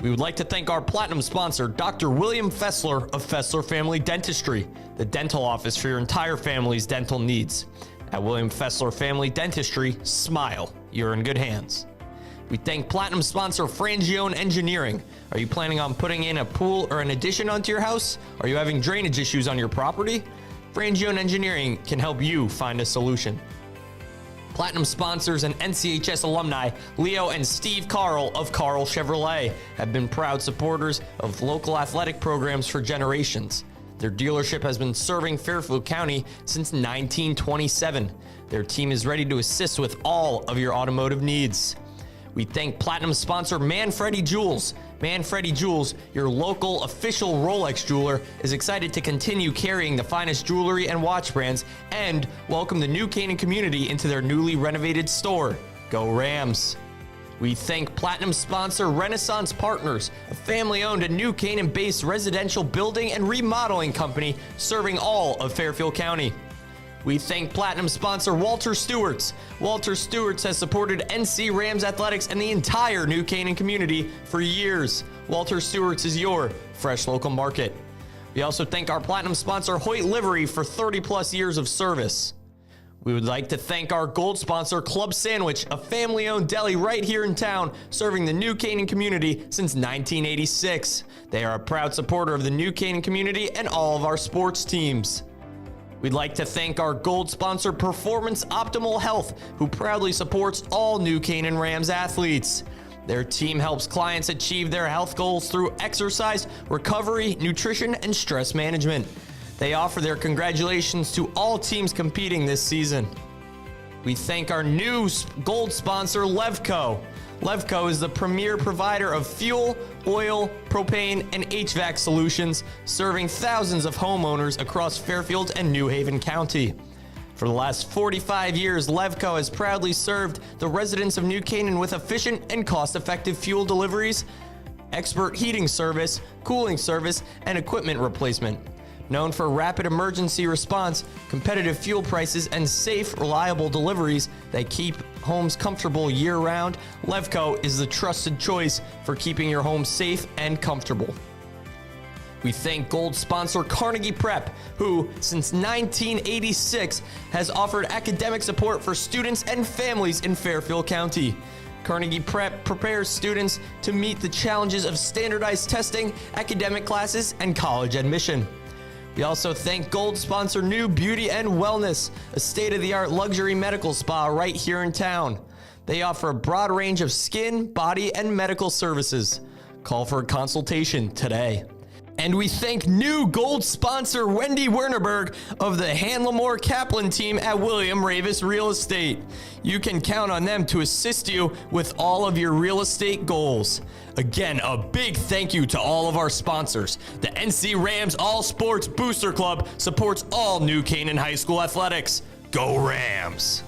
We would like to thank our Platinum sponsor, Dr. William Fessler of Fessler Family Dentistry, the dental office for your entire family's dental needs. At William Fessler Family Dentistry, smile, you're in good hands. We thank Platinum sponsor Frangione Engineering. Are you planning on putting in a pool or an addition onto your house? Are you having drainage issues on your property? Frangione Engineering can help you find a solution. Platinum sponsors and NCHS alumni Leo and Steve Carl of Carl Chevrolet have been proud supporters of local athletic programs for generations. Their dealership has been serving Fairfield County since 1927. Their team is ready to assist with all of your automotive needs. We thank Platinum sponsor Manfredi Jewels. Manfredi Jewels, your local official Rolex jeweler, is excited to continue carrying the finest jewelry and watch brands and welcome the New Canaan community into their newly renovated store. Go Rams! We thank Platinum sponsor Renaissance Partners, a family-owned and New Canaan-based residential building and remodeling company serving all of Fairfield County. We thank Platinum sponsor Walter Stewart's. Walter Stewart's has supported NC Rams athletics and the entire New Canaan community for years. Walter Stewart's is your fresh local market. We also thank our Platinum sponsor Hoyt Livery for 30+ years of service. We would like to thank our gold sponsor Club Sandwich, a family-owned deli right here in town, serving the New Canaan community since 1986. They are a proud supporter of the New Canaan community and all of our sports teams. We'd like to thank our gold sponsor Performance Optimal Health, who proudly supports all New Canaan Rams athletes. Their team helps clients achieve their health goals through exercise, recovery, nutrition, and stress management. They offer their congratulations to all teams competing this season. We thank our new gold sponsor, Levco. Levco is the premier provider of fuel, oil, propane, and HVAC solutions, serving thousands of homeowners across Fairfield and New Haven County. For the last 45 years, Levco has proudly served the residents of New Canaan with efficient and cost-effective fuel deliveries, expert heating service, cooling service, and equipment replacement. Known for rapid emergency response, competitive fuel prices, and safe, reliable deliveries that keep homes comfortable year-round, Levco is the trusted choice for keeping your home safe and comfortable. We thank Gold sponsor Carnegie Prep, who, since 1986, has offered academic support for students and families in Fairfield County. Carnegie Prep prepares students to meet the challenges of standardized testing, academic classes, and college admission. We also thank Gold sponsor New Beauty and Wellness, a state-of-the-art luxury medical spa right here in town. They offer a broad range of skin, body, and medical services. Call for a consultation today. And we thank new Gold sponsor Wendy Wernerberg of the Hanlamore Kaplan team at William Ravis Real Estate. You can count on them to assist you with all of your real estate goals. Again, a big thank you to all of our sponsors. The NC Rams All Sports Booster Club supports all New Canaan High School athletics. Go Rams!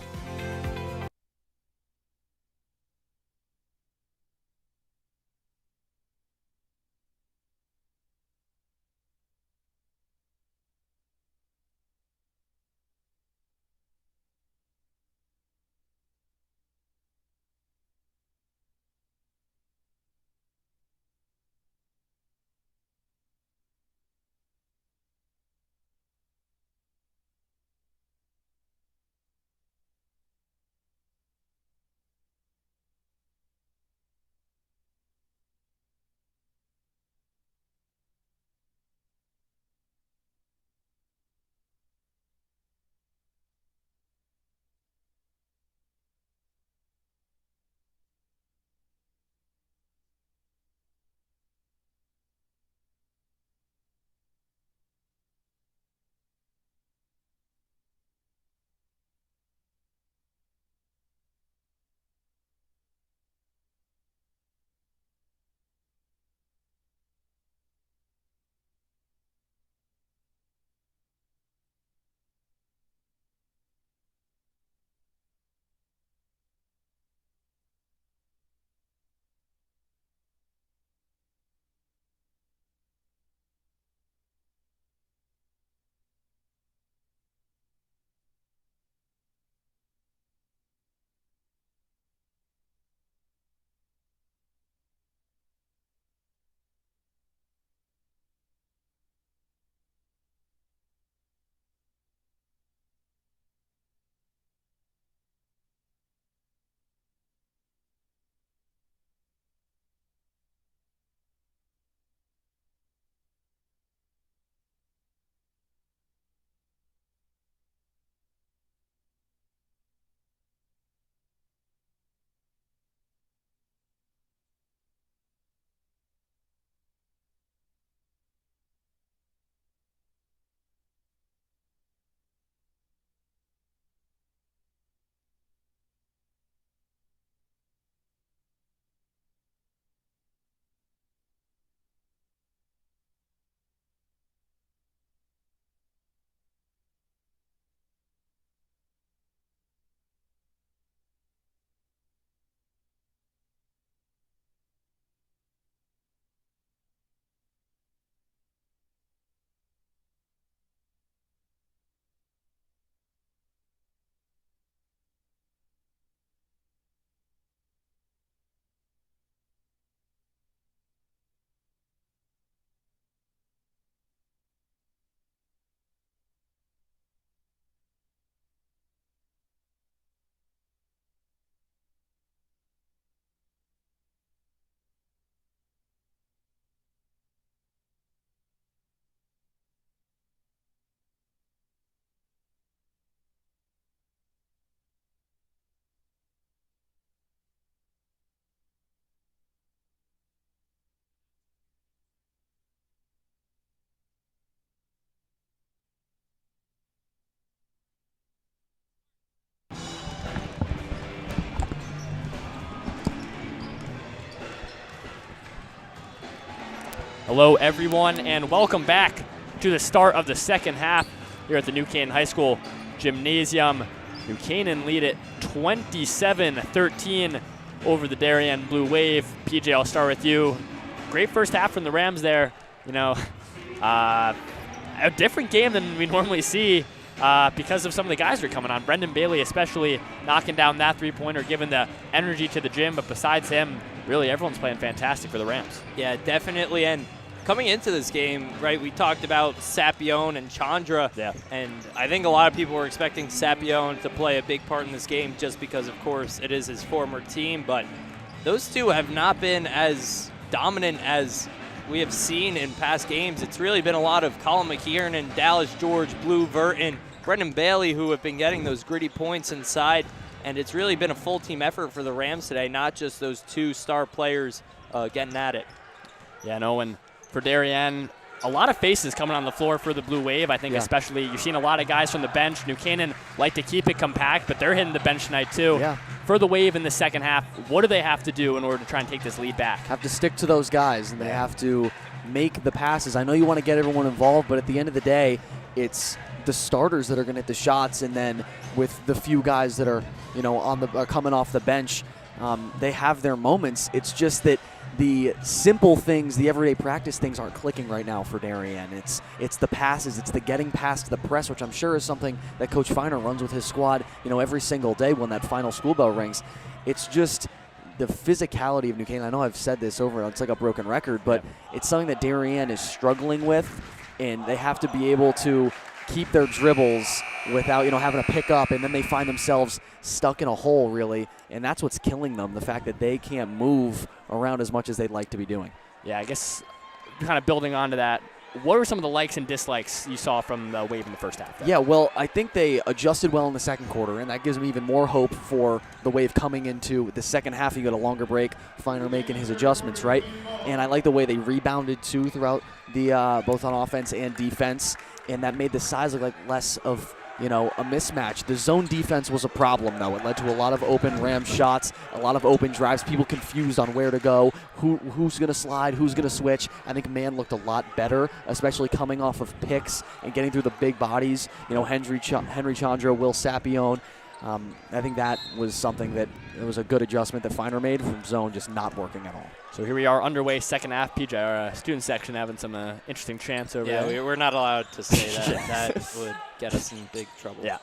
Hello, everyone, and welcome back to the start of the second half here at the New Canaan High School Gymnasium. New Canaan lead it 27-13 over the Darien Blue Wave. PJ, I'll start with you. Great first half from the Rams there. You know, a different game than we normally see because of some of the guys that are coming on. Brendan Bailey especially knocking down that three-pointer, giving the energy to the gym. But besides him, really everyone's playing fantastic for the Rams. Yeah, definitely. And coming into this game, right, we talked about Sapione and Chandra. Yeah. And I think a lot of people were expecting Sapione to play a big part in this game just because, of course, it is his former team. But those two have not been as dominant as we have seen in past games. It's really been a lot of Colin McKiernan, Dallas George, Blue Verton, Brendan Bailey, who have been getting those gritty points inside. And it's really been a full team effort for the Rams today, not just those two star players getting at it. Yeah, no, and for Darien, a lot of faces coming on the floor for the Blue Wave. I think especially you've seen a lot of guys from the bench. New Canaan like to keep it compact, but they're hitting the bench tonight too. Yeah. For the Wave in the second half, what do they have to do in order to try and take this lead back? Have to stick to those guys, and they have to make the passes. I know you want to get everyone involved, but at the end of the day, it's the starters that are going to hit the shots, and then with the few guys that are, are coming off the bench, they have their moments. It's just that the simple things, the everyday practice things aren't clicking right now for Darien. It's the passes, it's the getting past the press, which I'm sure is something that Coach Feiner runs with his squad, every single day when that final school bell rings. It's just the physicality of New Canaan. I know I've said this over, it's like a broken record, but it's something that Darien is struggling with, and they have to be able to keep their dribbles without, having to pick up, and then they find themselves stuck in a hole, really, and that's what's killing them, the fact that they can't move around as much as they'd like to be doing. Yeah, I guess kind of building onto that, what were some of the likes and dislikes you saw from the Wave in the first half? Yeah, well, I think they adjusted well in the second quarter, and that gives me even more hope for the Wave coming into the second half. You got a longer break, Feiner making his adjustments, right? And I like the way they rebounded, too, throughout the both on offense and defense, and that made the size look like less of a mismatch. The zone defense was a problem, though. It led to a lot of open Ram shots, a lot of open drives, people confused on where to go, who's going to slide, who's going to switch. I think man looked a lot better, especially coming off of picks and getting through the big bodies. Henry Chandra, Will Sapione. I think that was something that it was a good adjustment that Feiner made from zone just not working at all. So here we are underway, second half. PJ, our student section having some interesting chants over there. Yeah, we're not allowed to say that. That would get us in big trouble. Yeah.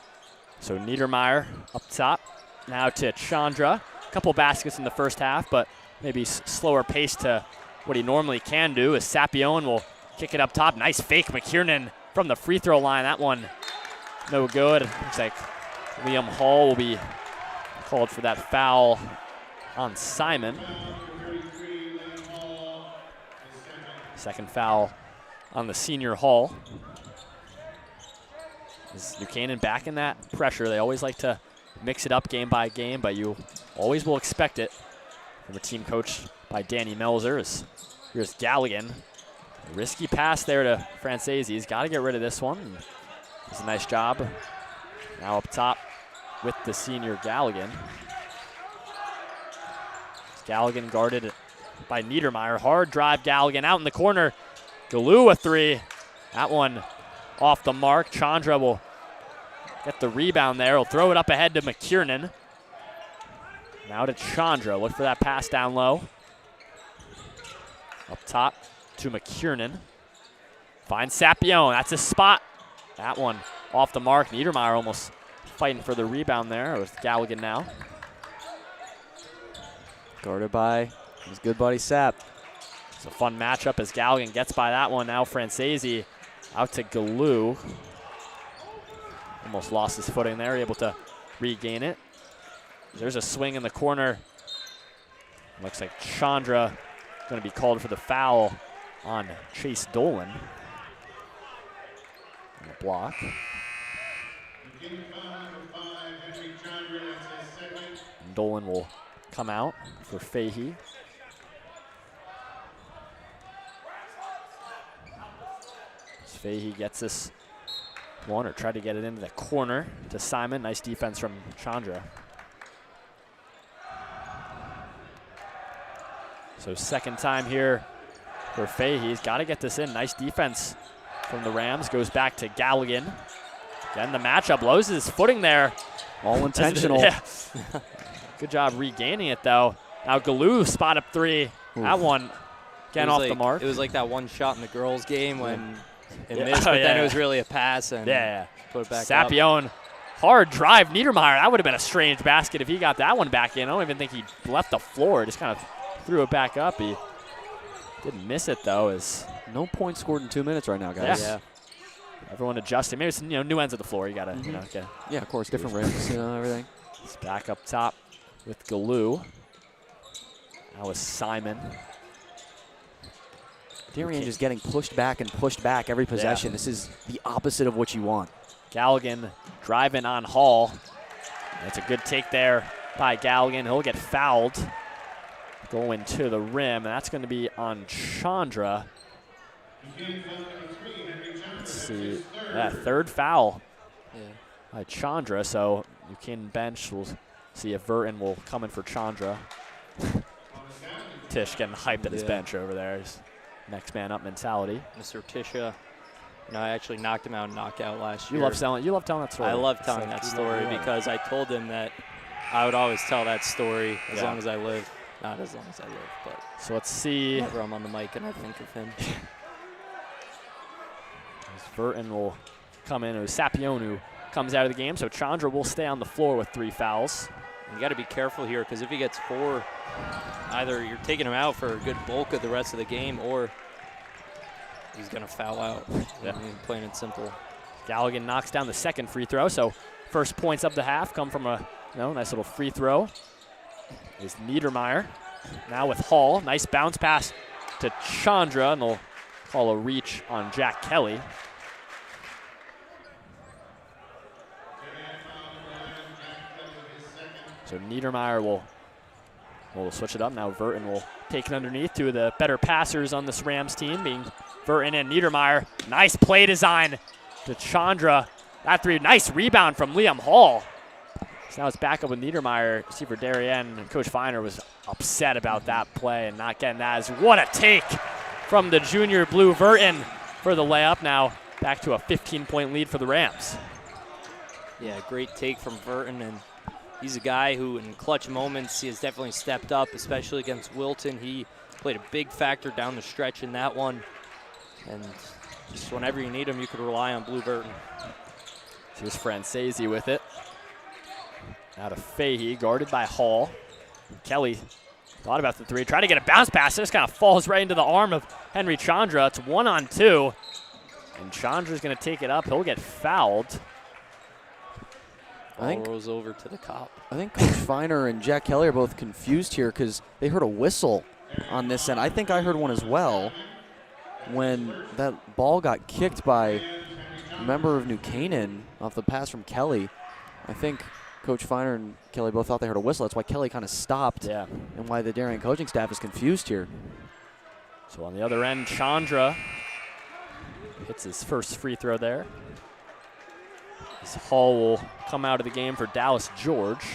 So Niedermeyer up top. Now to Chandra. A couple baskets in the first half, but maybe slower pace to what he normally can do. As Sapione will kick it up top. Nice fake McKiernan from the free throw line. That one no good. Looks like Liam Hall will be called for that foul on Simon. Second foul on the senior Hall. Is New Canaan back in that pressure? They always like to mix it up game by game, but you always will expect it from a team coached by Danny Melzer. Here's Galligan. Risky pass there to Francese. He's got to get rid of this one. Does a nice job. Now up top with the senior Galligan. Galligan guarded by Niedermeyer. Hard drive, Galligan out in the corner. Galoo a three. That one off the mark. Chandra will get the rebound there. He'll throw it up ahead to McKiernan. Now to Chandra. Look for that pass down low. Up top to McKiernan. Finds Sapione. That's his spot. That one off the mark. Niedermeyer almost fighting for the rebound there with Galligan now. Guarded by his good buddy Sap. It's a fun matchup as Galligan gets by that one. Now Francese out to Galoo. Almost lost his footing there, able to regain it. There's a swing in the corner. Looks like Chandra going to be called for the foul on Chase Dolan. On the block. And Dolan will come out for Fahey. Fahey gets this one, or tried to get it into the corner to Simon. Nice defense from Chandra. So second time here for Fahey. He's got to get this in. Nice defense from the Rams. Goes back to Galligan. Again, the matchup loses his footing there. All intentional. Yeah. Good job regaining it, though. Now Galoo spot up three. Oof. That one again off the mark. It was like that one shot in the girls game when It missed, but then it was really a pass and put it back up. Sapione, hard drive. Niedermeyer, that would have been a strange basket if he got that one back in. I don't even think he left the floor. Just kind of threw it back up. He didn't miss it, though. No points scored in 2 minutes right now, guys. Yeah. Everyone adjusting. Maybe it's new ends of the floor. You got to get. Yeah, of course, different rims, everything. It's back up top with Galoo. Now with Simon. Darien just getting pushed back every possession. This is the opposite of what you want. Galligan driving on Hall. That's a good take there by Galligan. He'll get fouled going to the rim, and that's going to be on Chandra. Let's see. Third foul by Chandra, so Buchanan bench. We'll see if Verton will come in for Chandra. Tish getting hyped at his bench over there. His next man up mentality. Mr. Tisha. I actually knocked him out in knockout last year. You love telling that story. I love telling that story because I told him that I would always tell that story as long as I live. Not as long as I live, but so let's see. Whenever I'm on the mic and I think of him. Verton will come in. It was Sapione who comes out of the game, so Chandra will stay on the floor with 3 fouls. You got to be careful here because if he gets 4, either you're taking him out for a good bulk of the rest of the game or he's going to foul out. I mean, plain and simple. Galligan knocks down the second free throw, so first points of the half come from a nice little free throw. Is Niedermeyer now with Hall. Nice bounce pass to Chandra, and they'll call a reach on Jack Kelly. So Niedermeyer will switch it up. Now Verton will take it underneath. 2 of the better passers on this Rams team being Verton and Niedermeyer. Nice play design to Chandra. That 3, nice rebound from Liam Hall. So now it's back up with Niedermeyer. Receiver Darien. Coach Feiner was upset about that play and not getting that. What a take from the junior blue Verton for the layup. Now back to a 15-point lead for the Rams. Yeah, great take from Verton, and he's a guy who in clutch moments he has definitely stepped up, especially against Wilton. He played a big factor down the stretch in that one. And just whenever you need him, you could rely on Blue Verton. Here's Francesi with it. Out of Fahey, guarded by Hall. Kelly thought about the 3, tried to get a bounce pass. This kind of falls right into the arm of Henry Chandra. It's 1-on-2. And Chandra's going to take it up. He'll get fouled. Ball rolls over to the cop. I think Coach Feiner and Jack Kelly are both confused here because they heard a whistle on this end. I think I heard one as well when that ball got kicked by a member of New Canaan off the pass from Kelly. I think Coach Feiner and Kelly both thought they heard a whistle. That's why Kelly kind of stopped and why the Darien coaching staff is confused here. So on the other end, Chandra hits his first free throw there. This Hall will come out of the game for Dallas George.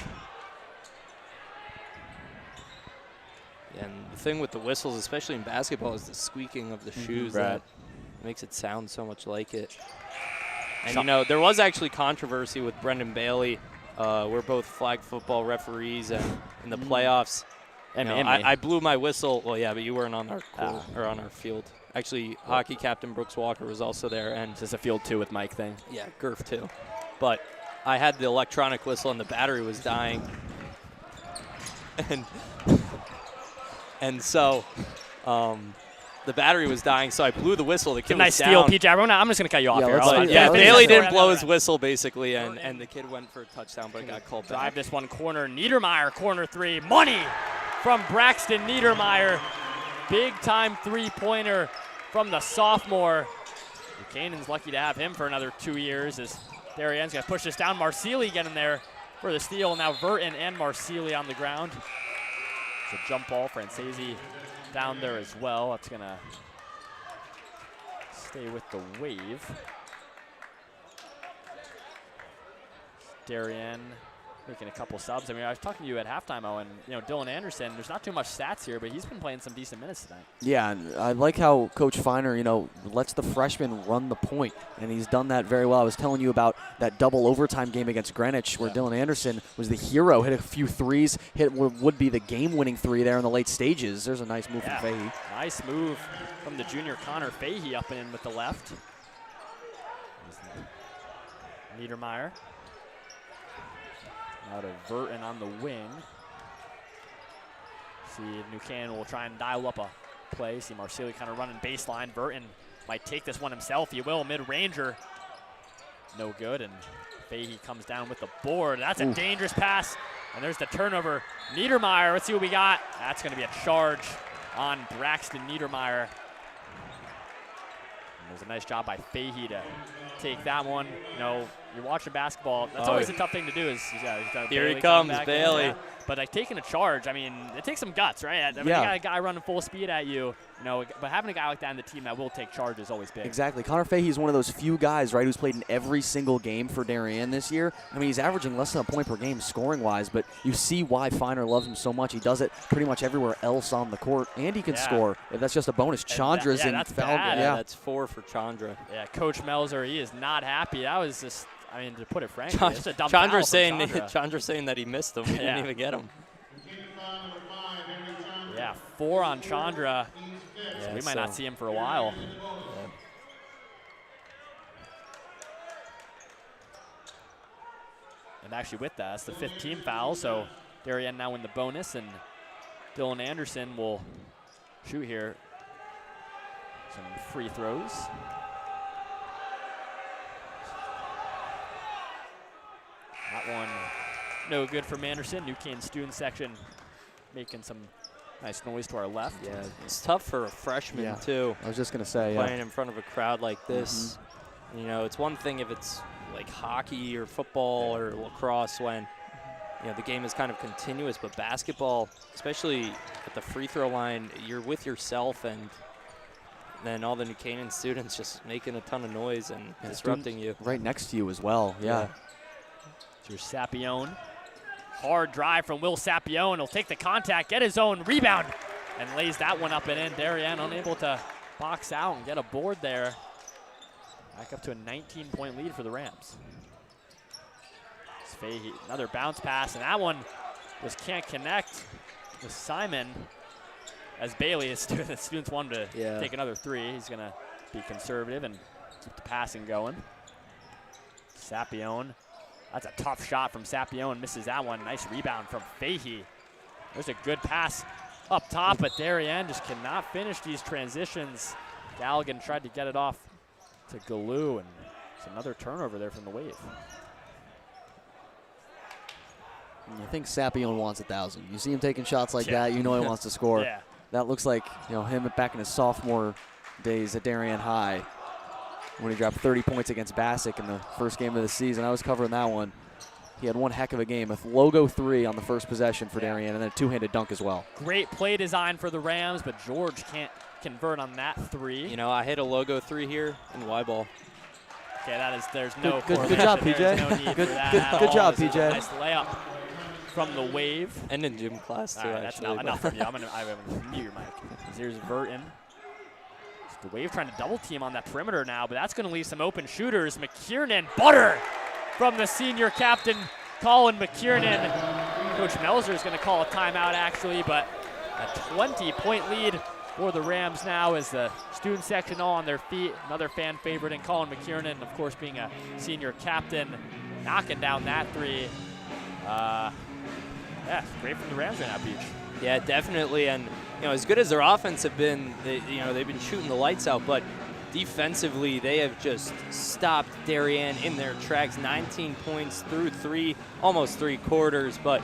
And the thing with the whistles, especially in basketball, is the squeaking of the shoes that makes it sound so much like it. And, there was actually controversy with Brendan Bailey. We're both flag football referees, and in the playoffs, I blew my whistle. Well, yeah, but you weren't on our court, or on our field. Actually, hockey captain Brooks Walker was also there. And is this a field 2 with Mike thing? Yeah, Gurf too. But I had the electronic whistle, and the battery was dying. And so the battery was dying, so I blew the whistle. The kid was down. Nice steal, PJ. I'm just going to cut you off here. Bailey didn't blow his whistle, basically, and the kid went for a touchdown, but it got called back. Drive this one corner. Niedermeyer, corner 3. Money from Braxton Niedermeyer. Big-time three-pointer from the sophomore. Buchanan's lucky to have him for another 2 years as Darien's going to push this down. Marsili getting there for the steal. Now Verton and Marsili on the ground. It's a jump ball. Francesi down there as well. That's going to stay with the wave. Darien making a couple subs. I mean, I was talking to you at halftime, Owen. Dylan Anderson, there's not too much stats here, but he's been playing some decent minutes tonight. Yeah, and I like how Coach Feiner, lets the freshman run the point, and he's done that very well. I was telling you about that double overtime game against Greenwich where Dylan Anderson was the hero, hit a few threes, hit what would be the game-winning 3 there in the late stages. There's a nice move from Fahey. Nice move from the junior Connor Fahey up and in with the left. Niedermeyer. Now to Verton on the wing. See if New Canaan will try and dial up a play. See Marsili kind of running baseline. Verton might take this one himself. He will. Mid-ranger. No good. And Fahey comes down with the board. That's a dangerous pass. And there's the turnover. Niedermeyer, let's see what we got. That's going to be a charge on Braxton Niedermeyer. And there's a nice job by Fahey to take that one. You know, you're watching basketball. That's always a tough thing to do. Is Here he comes, Bailey. Yeah. But like taking a charge, I mean, it takes some guts, right? I mean, you got a guy running full speed at you, but having a guy like that in the team that will take charge is always big. Exactly. Connor Fahey is one of those few guys, right, who's played in every single game for Darien this year. I mean, he's averaging less than a point per game scoring-wise, but you see why Feiner loves him so much. He does it pretty much everywhere else on the court, and he can score. If that's just a bonus. Chandra's in foul. Yeah, that's 4 for Chandra. Yeah, Coach Melzer, he is not happy. That was just, I mean, to put it frankly, it's a dumb Chandra's foul saying that he missed him. He didn't even get him. Yeah, 4 on Chandra. So we might not see him for a while. Yeah. And actually with that, that's the 5th team foul. So Darien now in the bonus, and Dylan Anderson will shoot here. Some free throws. That one no good from Anderson. New Canaan student section making some nice noise to our left. Yeah, it's tough for a freshman too. I was just gonna say, playing in front of a crowd like this. You know, it's one thing if it's like hockey or football or lacrosse when the game is kind of continuous, but basketball, especially at the free throw line, you're with yourself, and then all the New Canaan students just making a ton of noise and disrupting you. Right next to you as well. Yeah. Here's Sapione. Hard drive from Will Sapione. He'll take the contact, get his own rebound, and lays that one up and in. Darien unable to box out and get a board there. Back up to a 19-point lead for the Rams. Fahey, another bounce pass, and that one just can't connect with Simon. As Bailey, the students wanted to take another 3. He's going to be conservative and keep the passing going. Sapione. That's a tough shot from Sapione. Misses that one. Nice rebound from Fahey. There's a good pass up top, but Darien just cannot finish these transitions. Galligan tried to get it off to Galoo, and it's another turnover there from the Wave. I think Sapione wants 1,000. You see him taking shots like that, you know he wants to score. That looks like him back in his sophomore days at Darien High when he dropped 30 points against Bassick in the first game of the season. I was covering that one. He had one heck of a game, a logo 3 on the first possession for Darien, and then a 2-handed dunk as well. Great play design for the Rams, but George can't convert on that 3. You know, I hit a logo 3 here in Y-ball. Okay, there's no good job, PJ. No need for that good job, PJ. Nice layup from the Wave. And in gym class, too, that's enough from you. I'm going to mute your mic. Here's Verton. The Wave trying to double team on that perimeter now, but that's going to leave some open shooters. McKiernan, butter from the senior captain, Colin McKiernan. Coach Melzer is going to call a timeout, actually, but a 20-point lead for the Rams now as the student section all on their feet. Another fan favorite in Colin McKiernan, of course, being a senior captain, knocking down that 3. Great from the Rams right now, Beach. Yeah, definitely, and as good as their offense have been, they've been shooting the lights out, but defensively they have just stopped Darien in their tracks. 19 points through almost 3 quarters, but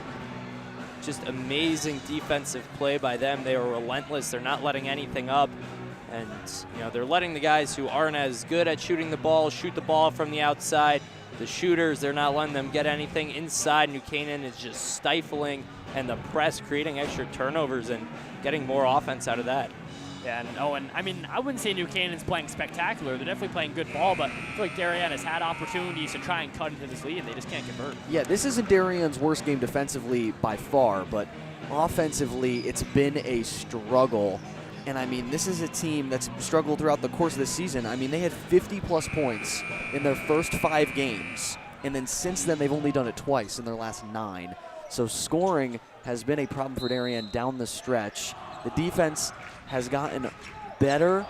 just amazing defensive play by them. They are relentless. They're not letting anything up, and they're letting the guys who aren't as good at shooting the ball shoot the ball from the outside. The shooters, they're not letting them get anything inside. New Canaan is just stifling, and the press creating extra turnovers and getting more offense out of that. Yeah, and I mean, I wouldn't say New Canaan's playing spectacular. They're definitely playing good ball, but I feel like Darien has had opportunities to try and cut into this lead, and they just can't convert. Yeah, this isn't Darien's worst game defensively by far, but offensively, it's been a struggle. And I mean, this is a team that's struggled throughout the course of the season. I mean, they had 50-plus points in their first 5 games, and then since then, they've only done it twice in their last 9. So scoring has been a problem for Darien down the stretch. The defense has gotten better,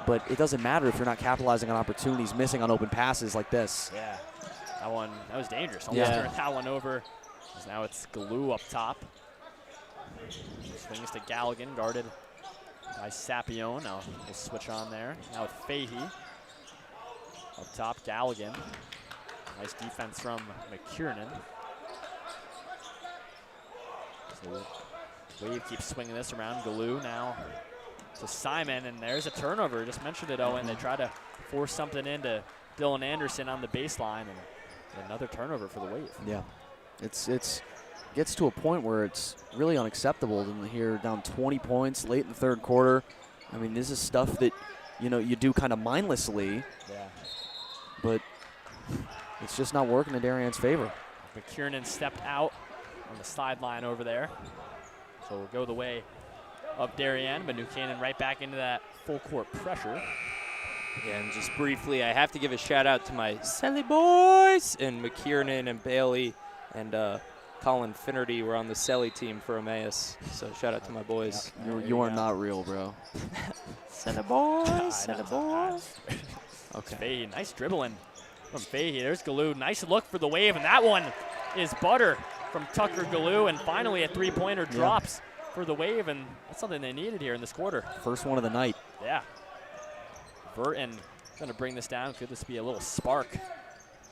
but it doesn't matter if you're not capitalizing on opportunities, missing on open passes like this. Yeah. That was dangerous. Almost Yeah. turned that one over. Now it's Galoo up top. Swings to Galligan, guarded by Sapione. Now we'll switch on there. Now with Fahey. Up top, Galligan. Nice defense from McKiernan. So Wave keeps swinging this around. Galoo now to Simon, and there's a turnover. Just mentioned it, Owen. They try to force something into Dylan Anderson on the baseline, and another turnover for the Wave. Yeah, it's gets to a point where it's really unacceptable to hear down 20 points late in the third quarter. I mean, this is stuff that, you know, you do kind of mindlessly. Yeah. But it's just not working in Darien's favor. McKiernan stepped out on the sideline over there. So we'll go the way of Darien, but New Canaan right back into that full court pressure. Yeah, and just briefly, I have to give a shout out to my Selly boys, and McKiernan and Bailey and Colin Finnerty were on the Selly team for Emmaus. So shout out to my boys. You are not real, bro. Selly boys, Selly boys. Okay. Fahey, nice dribbling from Fahey. There's Galoo. Nice look for the Wave, and that one is butter from Tucker Galoo, and finally a three-pointer drops for the Wave, and that's something they needed here in this quarter. First one of the night. Yeah. Burton going to bring this down. Could this be a little spark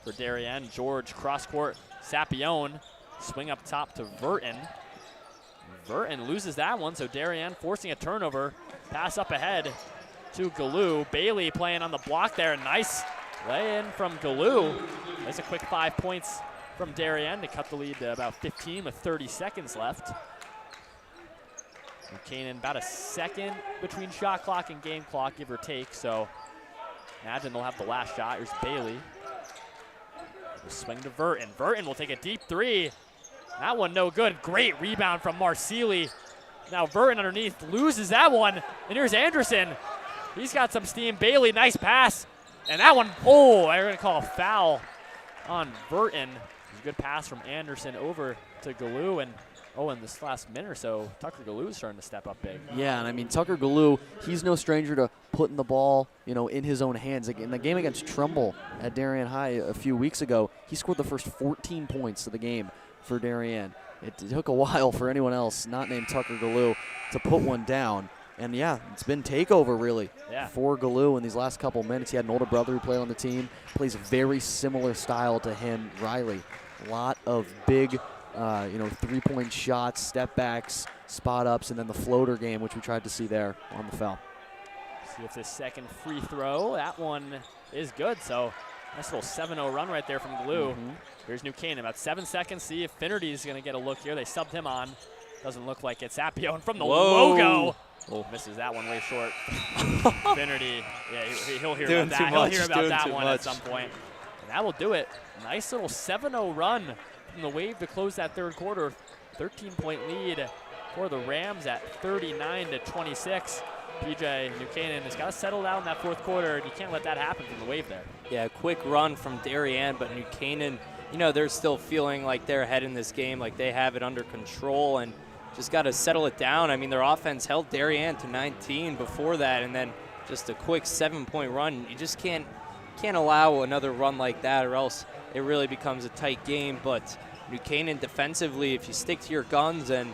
for Darien? George cross-court. Sapione swing up top to Verton. Verton loses that one, so Darien forcing a turnover. Pass up ahead to Galoo. Bailey playing on the block there. Nice lay-in from Galoo. There's a quick 5 points from Darien to cut the lead to about 15 with 30 seconds left. Canaan about a second between shot clock and game clock, give or take, so imagine they'll have the last shot. Here's Bailey. We'll swing to Verton. Verton will take a deep three. That one no good. Great rebound from Marsili. Now Verton underneath loses that one, and here's Anderson. He's got some steam. Bailey, nice pass. And that one, oh, they're going to call a foul on Verton. A good pass from Anderson over to Galoo, and in this last minute or so, Tucker Galoo's starting to step up big. Yeah, and I mean, Tucker Galoo, he's no stranger to putting the ball, in his own hands. In the game against Trumbull at Darien High a few weeks ago, he scored the first 14 points of the game for Darien. It took a while for anyone else not named Tucker Galoo to put one down. And, yeah, it's been takeover, really, for Galoo in these last couple minutes. He had an older brother who played on the team, plays a very similar style to him, Riley. A lot of big three-point shots, step backs, spot ups, and then the floater game, which we tried to see there on the foul. See if this second free throw, that one is good. So nice little 7-0 run right there from Galoo. Here's New Canaan, about 7 seconds. See if Finnerty is going to get a look here. They subbed him on. Doesn't look like it. Sapione from the logo. Oh, misses that one way short. Finnerty, he'll hear doing about that. He'll hear about that one much. at some point. And that will do it. Nice little 7-0 run from the Wave to close that third quarter. 13-point lead for the Rams at 39-26. PJ New Canaan has got to settle down that fourth quarter, and you can't let that happen from the Wave there. Yeah, quick run from Darien, but New Canaan, they're still feeling like they're ahead in this game, like they have it under control, and just got to settle it down. I mean, their offense held Darien to 19 before that, and then just a quick 7-point run. You just can't allow another run like that, or else it really becomes a tight game. But New Canaan defensively, if you stick to your guns and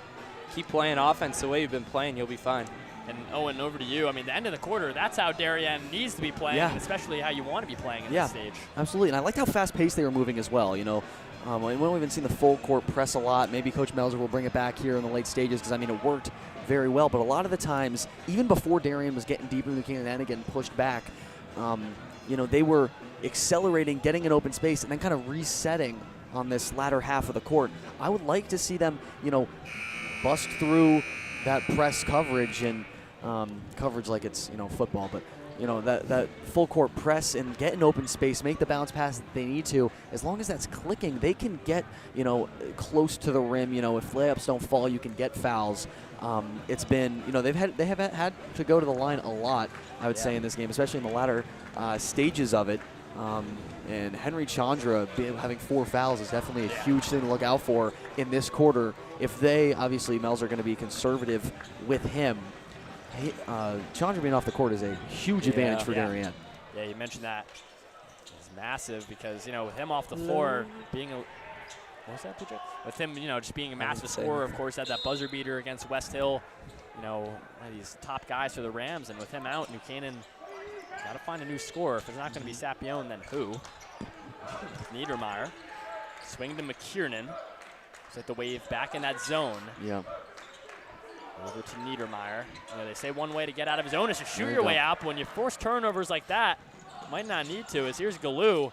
keep playing offense the way you've been playing, you'll be fine. And Owen, over to you. I mean, the end of the quarter, that's how Darien needs to be playing, and especially how you want to be playing at this stage. Absolutely, and I liked how fast-paced they were moving as well, we haven't even seen the full court press a lot. Maybe Coach Melzer will bring it back here in the late stages because, it worked very well. But a lot of the times, even before Darien was getting deeper into Canaan and getting pushed back, they were accelerating, getting an open space, and then kind of resetting on this latter half of the court. I would like to see them, bust through that press coverage and coverage like it's, football, but that full court press and get an open space, make the bounce pass that they need to. As long as that's clicking, they can get, close to the rim. If layups don't fall, you can get fouls. It's been, they have had to go to the line a lot, I would say, in this game, especially in the latter stages of it. And Henry Chandra having 4 fouls is definitely a huge thing to look out for in this quarter. If they, obviously, Mel's are going to be conservative with him. Chandra being off the court is a huge advantage for Darien. Yeah, you mentioned that. massive because, you know, with him off the floor being a what was that, PJ? With him, you know, just being a massive scorer, of course, had that buzzer beater against West Hill. You know, one of these top guys for the Rams, and with him out, New Canaan got to find a new scorer. If it's not going to be Sapione, then who? Niedermeyer. Swing to McKiernan. Set the Wave back in that zone. Yeah. Over to Niedermeyer. You know, they say one way to get out of his zone is to shoot your way out, but when you force turnovers like that, might not need to. As here's Galoo.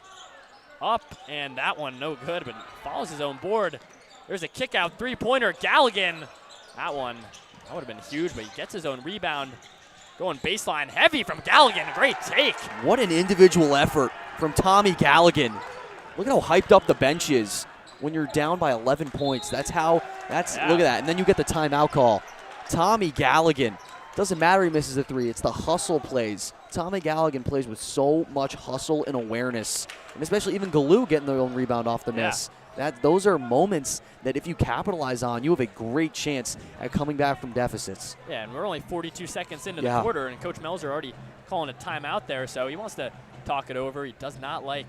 Up, and that one no good, but follows his own board. There's a kick out three-pointer. Galligan. That one, that would have been huge, but he gets his own rebound. Going baseline heavy from Galligan. Great take. What an individual effort from Tommy Galligan. Look at how hyped up the bench is when you're down by 11 points. Look at that. And then you get the timeout call. Tommy Galligan. Doesn't matter he misses a three. It's the hustle plays. Tommy Galligan plays with so much hustle and awareness. And especially even Galoo getting their own rebound off the miss. Those are moments that if you capitalize on, you have a great chance at coming back from deficits. Yeah, and we're only 42 seconds into the quarter, and Coach Melzer already calling a timeout there, so he wants to talk it over. He does not like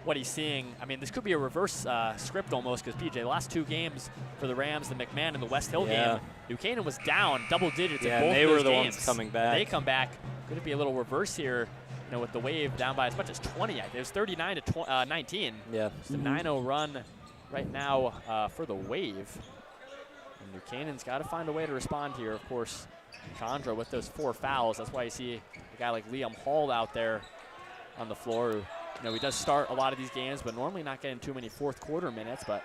what he's seeing. I mean, this could be a reverse script almost because, PJ, the last two games for the Rams, the McMahon and the West Hill game, New Canaan was down double digits in both of those games. they were the ones coming back. They come back. Could it be a little reverse here, you know, with the Wave down by as much as 20? It was 39 to 19. Yeah. It's the 9-0 run right now for the Wave. And New Canaan's got to find a way to respond here. Of course, Chandra with those 4 fouls. That's why you see a guy like Liam Hall out there on the floor. Who, you know, he does start a lot of these games, but normally not getting too many fourth quarter minutes. But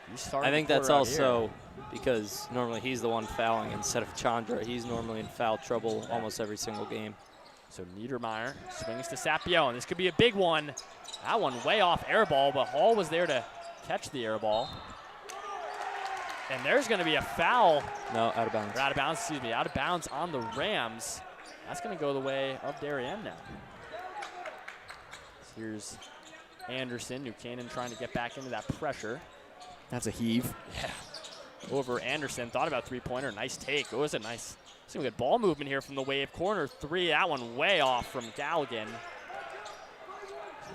he's starting. I think that's also because normally he's the one fouling instead of Chandra. He's normally in foul trouble almost every single game. So Niedermeyer swings to Sapione. This could be a big one. That one way off air ball, but Hall was there to catch the air ball. And there's going to be a foul. No, out of bounds. Or out of bounds, excuse me. Out of bounds on the Rams. That's going to go the way of Darien now. So here's Anderson. New Canaan trying to get back into that pressure. That's a heave. Yeah. Over Anderson. Thought about three-pointer. Nice take. It was a nice, see good ball movement here from the Wave. Corner three. That one way off from Galligan.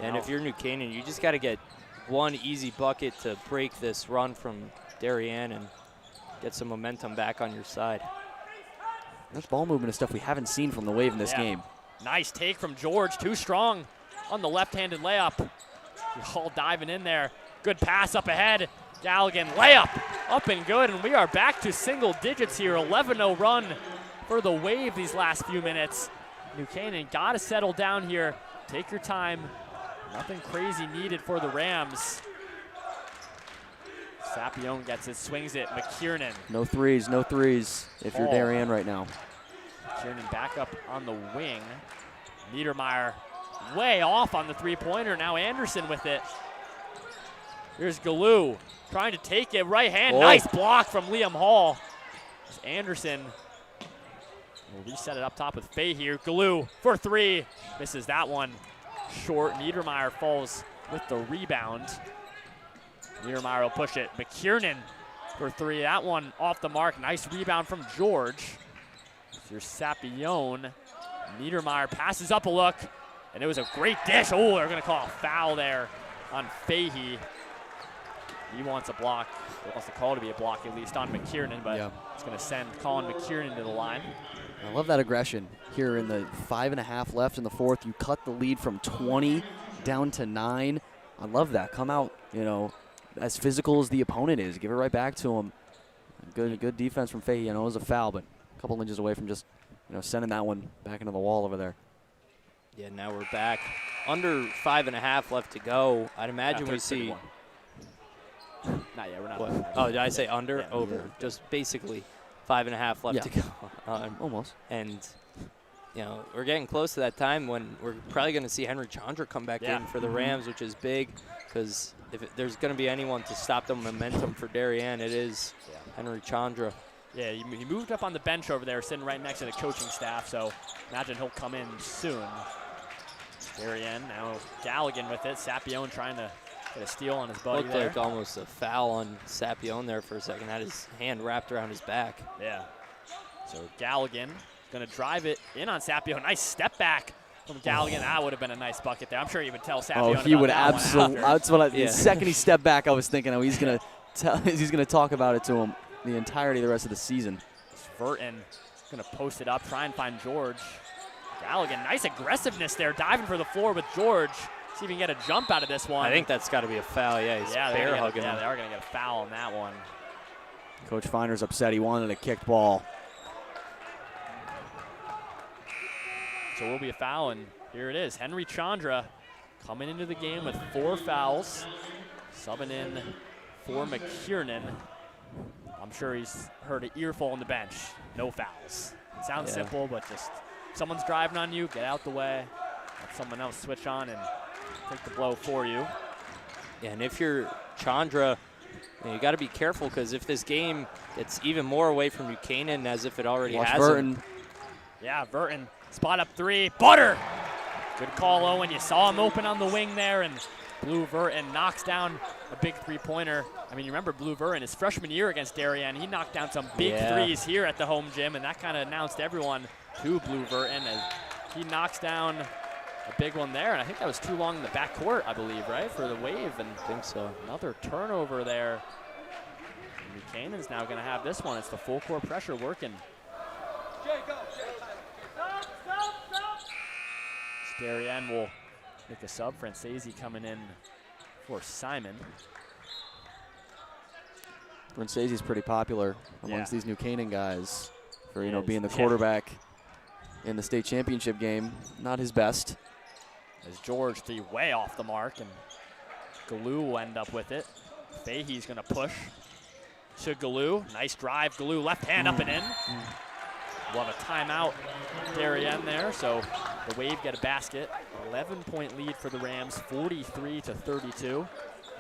And if you're New Canaan, you just got to get one easy bucket to break this run from Darien and get some momentum back on your side. That's ball movement is stuff we haven't seen from the Wave in this game. Nice take from George. Too strong on the left-handed layup. Hall diving in there. Good pass up ahead. Galligan layup up and good, and we are back to single digits here. 11-0 run for the Wave these last few minutes. New Canaan got to settle down here. Take your time. Nothing crazy needed for the Rams. Sapione gets it, swings it. McKiernan. No threes, no threes if you're Darien right now. McKiernan back up on the wing. Niedermeyer way off on the three-pointer. Now Anderson with it. Here's Galoo trying to take it. Right hand. Nice block from Liam Hall. As Anderson will reset it up top with Fay here. Galoo for three. Misses that one. Short. Niedermeyer falls with the rebound. Niedermeyer will push it. McKiernan for three. That one off the mark. Nice rebound from George. Here's Sapione. Niedermeyer passes up a look, and it was a great dish. Oh, they're going to call a foul there on Fahey. He wants a block. He wants the call to be a block at least on McKiernan, but it's going to send Colin McKiernan to the line. I love that aggression here in the 5.5 left in the fourth. You cut the lead from 20 down to 9. I love that. Come out, you know, as physical as the opponent is. Give it right back to him. Good defense from Fahey. I know it was a foul, but a couple inches away from just, you know, sending that one back into the wall over there. Yeah, now we're back. Under 5.5 left to go. I'd imagine we see. Not yet, we're not. What? Oh, did I say under? Yeah, over. Just basically 5.5 left to go. Almost. And, you know, we're getting close to that time when we're probably going to see Henry Chandra come back in for the Rams, which is big because if there's going to be anyone to stop the momentum for Darien, it is Henry Chandra. Yeah, he moved up on the bench over there, sitting right next to the coaching staff, so imagine he'll come in soon. Darien, now Galligan with it. Sapione trying to get a steal on his buddy Looked there. like almost a foul on Sapione there for a second. Had his hand wrapped around his back. Yeah. So Galligan going to drive it in on Sapione. Nice step back from Galligan. That would have been a nice bucket there. I'm sure he would tell Sapione Oh, he would about that absolutely. one after. That's what the second he stepped back, I was thinking, oh, he's gonna talk about it to him the entirety of the rest of the season. Verton going to post it up, try and find George. Galligan, nice aggressiveness there, diving for the floor with George. See if he can get a jump out of this one. I think that's got to be a foul. Yeah, he's bear hugging him. Yeah, they are going to get a foul on that one. Coach Finer's upset. He wanted a kicked ball. So it will be a foul, and here it is. Henry Chandra coming into the game with 4 fouls, subbing in for McKiernan. I'm sure he's heard an earful on the bench. No fouls. It sounds simple, but just if someone's driving on you, get out the way. Let someone else switch on and take the blow for you. Yeah, and if you're Chandra, you got to be careful, because if this game gets even more away from Buchanan, as if it already has. Burton. Yeah, Verton. Spot up 3. Butter! Good call, Owen. You saw him open on the wing there, and Blue Verton knocks down a big 3-pointer. I mean, you remember Blue Verton, his freshman year against Darien, he knocked down some big threes here at the home gym, and that kind of announced everyone to Blue Verton as he knocks down a big one there. And I think that was too long in the backcourt, I believe, right, for the Wave. And I think so. Another turnover there. And Buchanan's now going to have this one. It's the full court pressure working. Darien will make a sub. Francesi coming in for Simon. Francesi's pretty popular amongst these New Canaan guys for, you know, being the Yeah. quarterback in the state championship game. Not his best. As George threw way off the mark, and Galoo will end up with it. Fahey's going to push to Galoo. Nice drive. Galoo left hand up and in. We'll have a timeout Darien there, so the Wave get a basket. 11-point lead for the Rams, 43-32.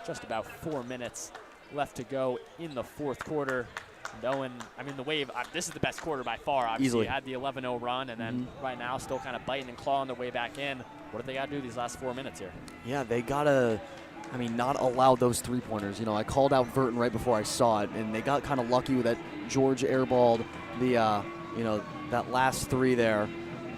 Just about 4 minutes left to go in the fourth quarter. And Owen, I mean, the Wave, this is the best quarter by far. Obviously, easily had the 11-0 run, and then right now still kind of biting and clawing their way back in. What do they got to do these last 4 minutes here? Yeah, they got to, I mean, not allow those 3-pointers. You know, I called out Verton right before I saw it, and they got kind of lucky with that George airballed the, you know, that last 3 there.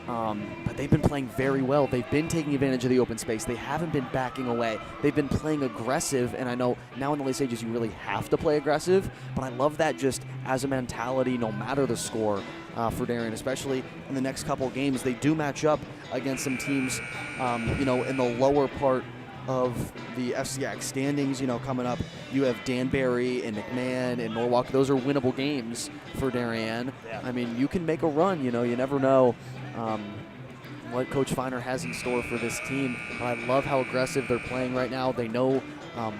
But they've been playing very well. They've been taking advantage of the open space. They haven't been backing away. They've been playing aggressive, and I know now in the late stages you really have to play aggressive, but I love that just as a mentality no matter the score for Darien, especially in the next couple of games. They do match up against some teams, you know, in the lower part of the FCX standings, you know, coming up. You have Danbury and McMahon and Norwalk. Those are winnable games for Darien. Yeah. I mean, you can make a run, you know, you never know what Coach Finer has in store for this team. But I love how aggressive they're playing right now. They know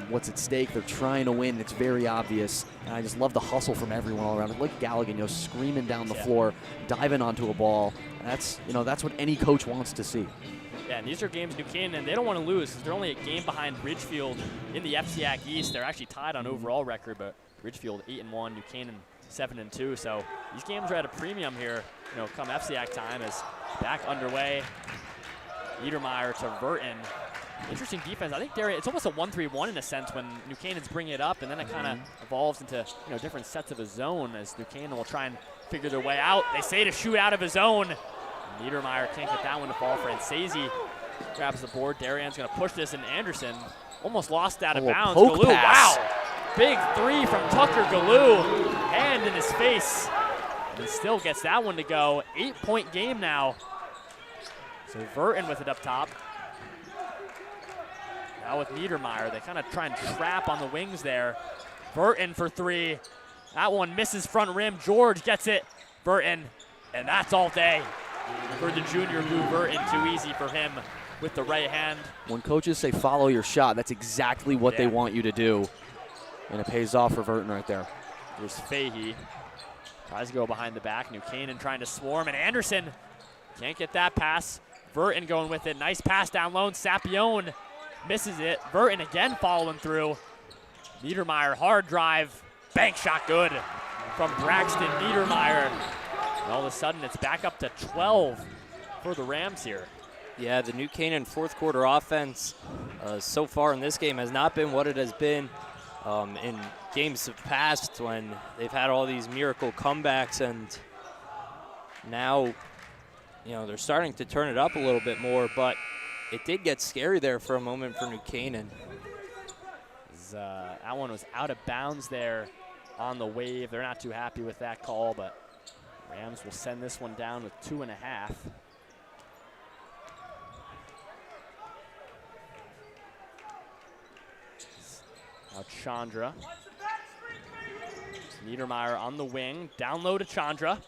what's at stake. They're trying to win. It's very obvious. And I just love the hustle from everyone all around. Like Galligan, you know, screaming down the floor, diving onto a ball. That's, you know, that's what any coach wants to see. Yeah, and these are games New Canaan, and they don't want to lose because they're only a game behind Ridgefield in the FCAC East. They're actually tied on overall record, but Ridgefield 8-1, New Canaan 7-2. So these games are at a premium here, you know, come FCAC time is back underway. Niedermeyer to Verton. Interesting defense. I think Darien, it's almost a 1-3-1 in a sense when New Canaan's bringing it up, and then it kind of evolves into, you know, different sets of a zone as New Canaan will try and figure their way out. They say to shoot out of his zone. Niedermeyer can't get that one to fall. Francesi grabs the board. Darien's going to push this, and Anderson almost lost out of bounds. Galoo, wow. Big 3 from Tucker Galoo. Hand in his face. And he still gets that one to go. 8-point game now. So Verton with it up top. Now with Niedermeyer, they kind of try and trap on the wings there. Verton for 3. That one misses front rim. George gets it. Verton, and that's all day for the junior Blue Verton. Too easy for him with the right hand. When coaches say follow your shot, that's exactly what they want you to do. And it pays off for Verton right there. Here's Fahey. Tries to go behind the back. New Canaan trying to swarm, and Anderson can't get that pass. Verton going with it. Nice pass down low. Sapione misses it. Verton again following through. Niedermeyer, hard drive. Bank shot good from Braxton Niedermeyer. And all of a sudden, it's back up to 12 for the Rams here. Yeah, the New Canaan fourth quarter offense so far in this game has not been what it has been in games of past when they've had all these miracle comebacks, and now you know, they're starting to turn it up a little bit more, but it did get scary there for a moment for New Canaan. That one was out of bounds there on the wave. They're not too happy with that call, but Rams will send this one down with 2.5. Now Chandra. Niedermeyer on the wing. Down low to Chandra.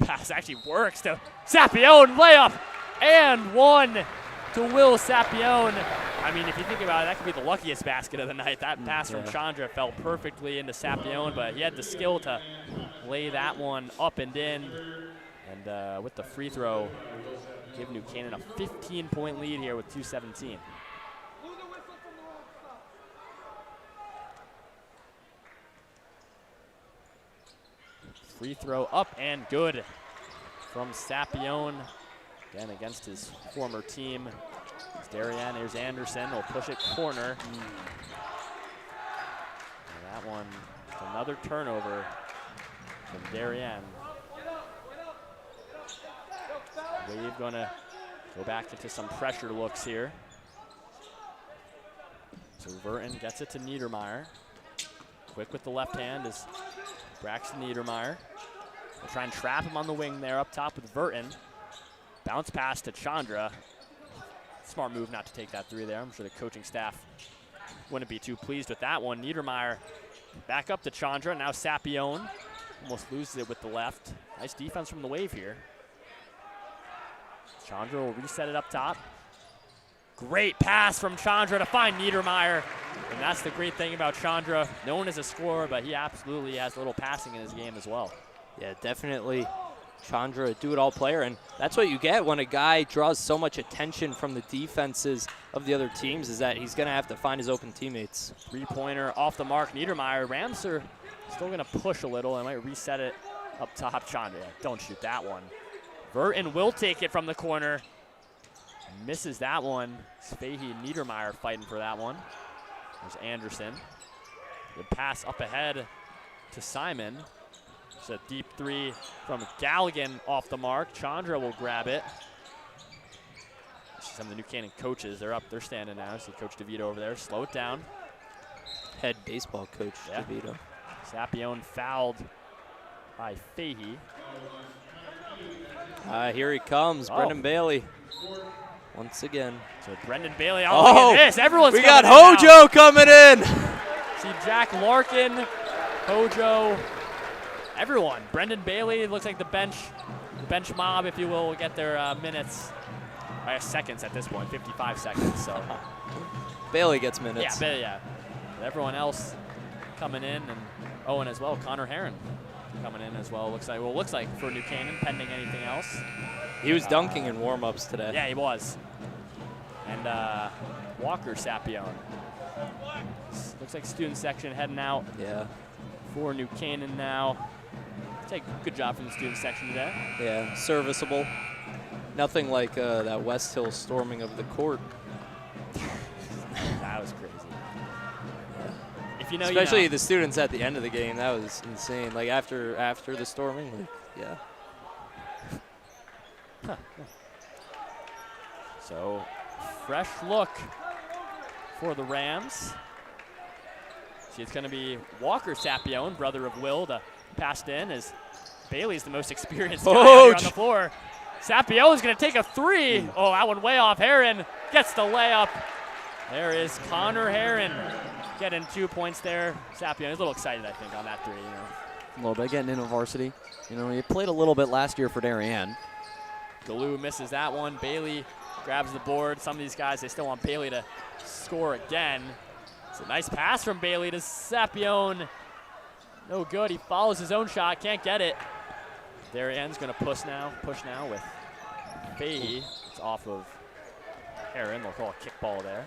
Pass actually works to Sapione. Layup and one to Will Sapione. I mean, if you think about it, that could be the luckiest basket of the night. That pass from Chandra fell perfectly into Sapione, but he had the skill to lay that one up and in. And with the free throw, give New Canaan a 15-point lead here with 2:17. Free throw up and good from Sapione. Again, against his former team. It's Darien, here's Anderson, will push it corner. And that one, another turnover from Darien. Wave gonna go back into some pressure looks here. So Burton gets it to Niedermeyer. Quick with the left hand is Braxton Niedermeyer. They'll try and trap him on the wing there up top with Burton. Bounce pass to Chandra. Smart move not to take that three there. I'm sure the coaching staff wouldn't be too pleased with that one. Niedermeyer back up to Chandra. Now Sapione almost loses it with the left. Nice defense from the Wave here. Chandra will reset it up top. Great pass from Chandra to find Niedermeyer. And that's the great thing about Chandra. Known as a scorer, but he absolutely has a little passing in his game as well. Yeah, definitely Chandra, a do-it-all player, and that's what you get when a guy draws so much attention from the defenses of the other teams, is that he's going to have to find his open teammates. Three-pointer off the mark, Niedermeyer. Rams are still going to push a little. I might reset it up top. Chandra, don't shoot that one. Burton will take it from the corner. Misses that one. Fahey and Niedermeyer fighting for that one. There's Anderson. Good pass up ahead to Simon. It's a deep three from Galligan off the mark. Chandra will grab it. Some of the New Canaan coaches, they're standing now. See Coach DeVito over there. Slow it down. Head baseball coach DeVito. Sapione fouled by Fahey. Here he comes, Brendan Bailey. Once again. So Brendan Bailey, look at this. Everyone's we got coming in Hojo coming in. See Jack Larkin, Hojo, everyone. Brendan Bailey looks like the bench mob, if you will get their minutes. Seconds at this point, 55 seconds. So Bailey gets minutes. Yeah. Everyone else coming in, and Owen as well. Connor Herron coming in as well. Looks like for New Canaan, pending anything else. He was dunking in warm-ups today. Yeah, he was. And Walker Sapione. Looks like student section heading out. Yeah. For New Canaan now. Take a good job from the student section today. Yeah, serviceable. Nothing like that West Hill storming of the court. That was crazy. If you know, especially you know. the students at the end of the game, that was insane. Like after the storming, yeah. So, fresh look for the Rams. See, it's going to be Walker Sapione, brother of Will, to pass in as Bailey's the most experienced guy out here on the floor. Sapione's going to take a three. Oh, that one way off. Herron gets the layup. There is Connor Herron getting 2 points there. Sapione is a little excited, I think, on that three. A little bit, getting into varsity. He played a little bit last year for Darien. Galoo misses that one. Bailey grabs the board. Some of these guys, they still want Bailey to score again. It's a nice pass from Bailey to Sapione. No good. He follows his own shot. Can't get it. Darien's going to push now with Fahey. It's off of Herron. They'll call a kickball there.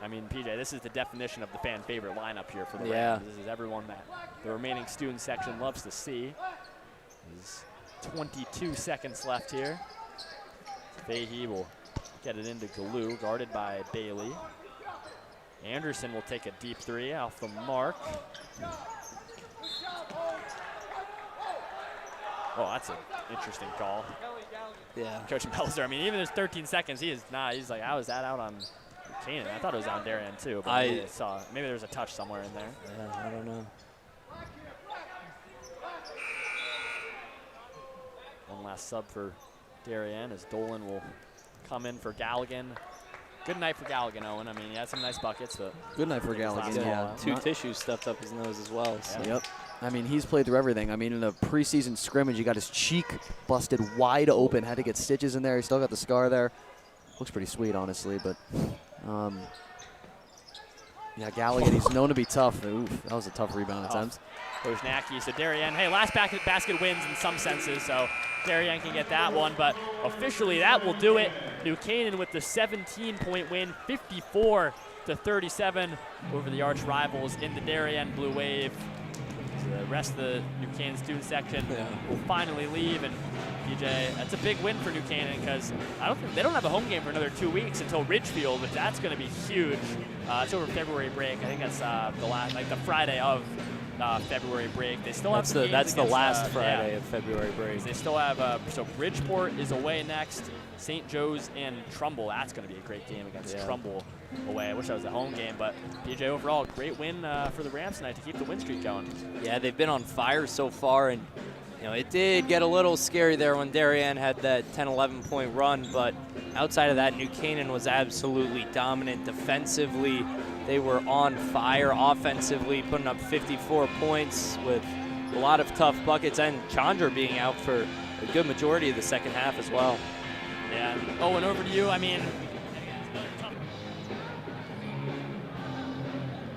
I mean, PJ, this is the definition of the fan favorite lineup here for the Rams. This is everyone that the remaining student section loves to see. There's 22 seconds left here. Fahey will get it into Galoo, guarded by Bailey. Anderson will take a deep three off the mark. Oh, that's an interesting call. Yeah. Coach Melzer, I mean, even there's 13 seconds, he is not. He's like, how is that out on Canaan? I thought it was on Darien too, but maybe there's a touch somewhere in there. Yeah, I don't know. One last sub for Darien as Dolan will come in for Galligan. Good night for Galligan, Owen. I mean, he had some nice buckets, but Good night for Galligan. Yeah. Two tissues stuffed up his nose as well. So. Yeah. Yep. I mean, he's played through everything. I mean, in the preseason scrimmage, he got his cheek busted wide open, had to get stitches in there. He still got the scar there. Looks pretty sweet, honestly, but yeah, Galligan, he's known to be tough. Oof, that was a tough rebound attempt. Wojnacki, so Darien, hey, last basket wins in some senses, so Darien can get that one, but officially that will do it. New Canaan with the 17-point win, 54-37 over the arch rivals in the Darien Blue Wave. So the rest of the New Canaan student section will finally leave, and PJ, that's a big win for New Canaan because they don't have a home game for another 2 weeks until Ridgefield, but that's going to be huge. It's over February break. I think that's the Friday of February break. They still have that's the last Friday of February break. They still have so Bridgeport is away next, St. Joe's and Trumbull. That's going to be a great game against Trumbull away. I wish that was a home game, but PJ, overall great win for the Rams tonight to keep the win streak going. Yeah, they've been on fire so far, and it did get a little scary there when Darien had that 10-11 point run, but outside of that, New Canaan was absolutely dominant defensively. They were on fire offensively, putting up 54 points with a lot of tough buckets, and Chandra being out for a good majority of the second half as well. Yeah. Owen, over to you. I mean,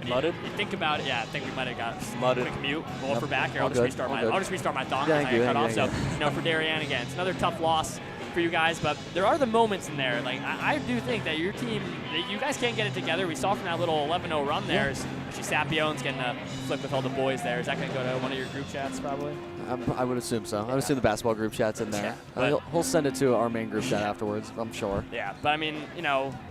mudded? You think about it, I think we might have got mudded. Quick mute. We'll for back here. I'll just restart my thought because I got cut off. So, for Darien again, it's another tough loss for you guys, but there are the moments in there. Like, I do think that your team, you guys can't get it together. We saw from that little 11-0 run there, Sapion's getting a flip with all the boys there. Is that going to go to one of your group chats probably? I would assume so. I would assume the basketball group chat's in there. He'll send it to our main group chat afterwards, I'm sure. Yeah, but I mean,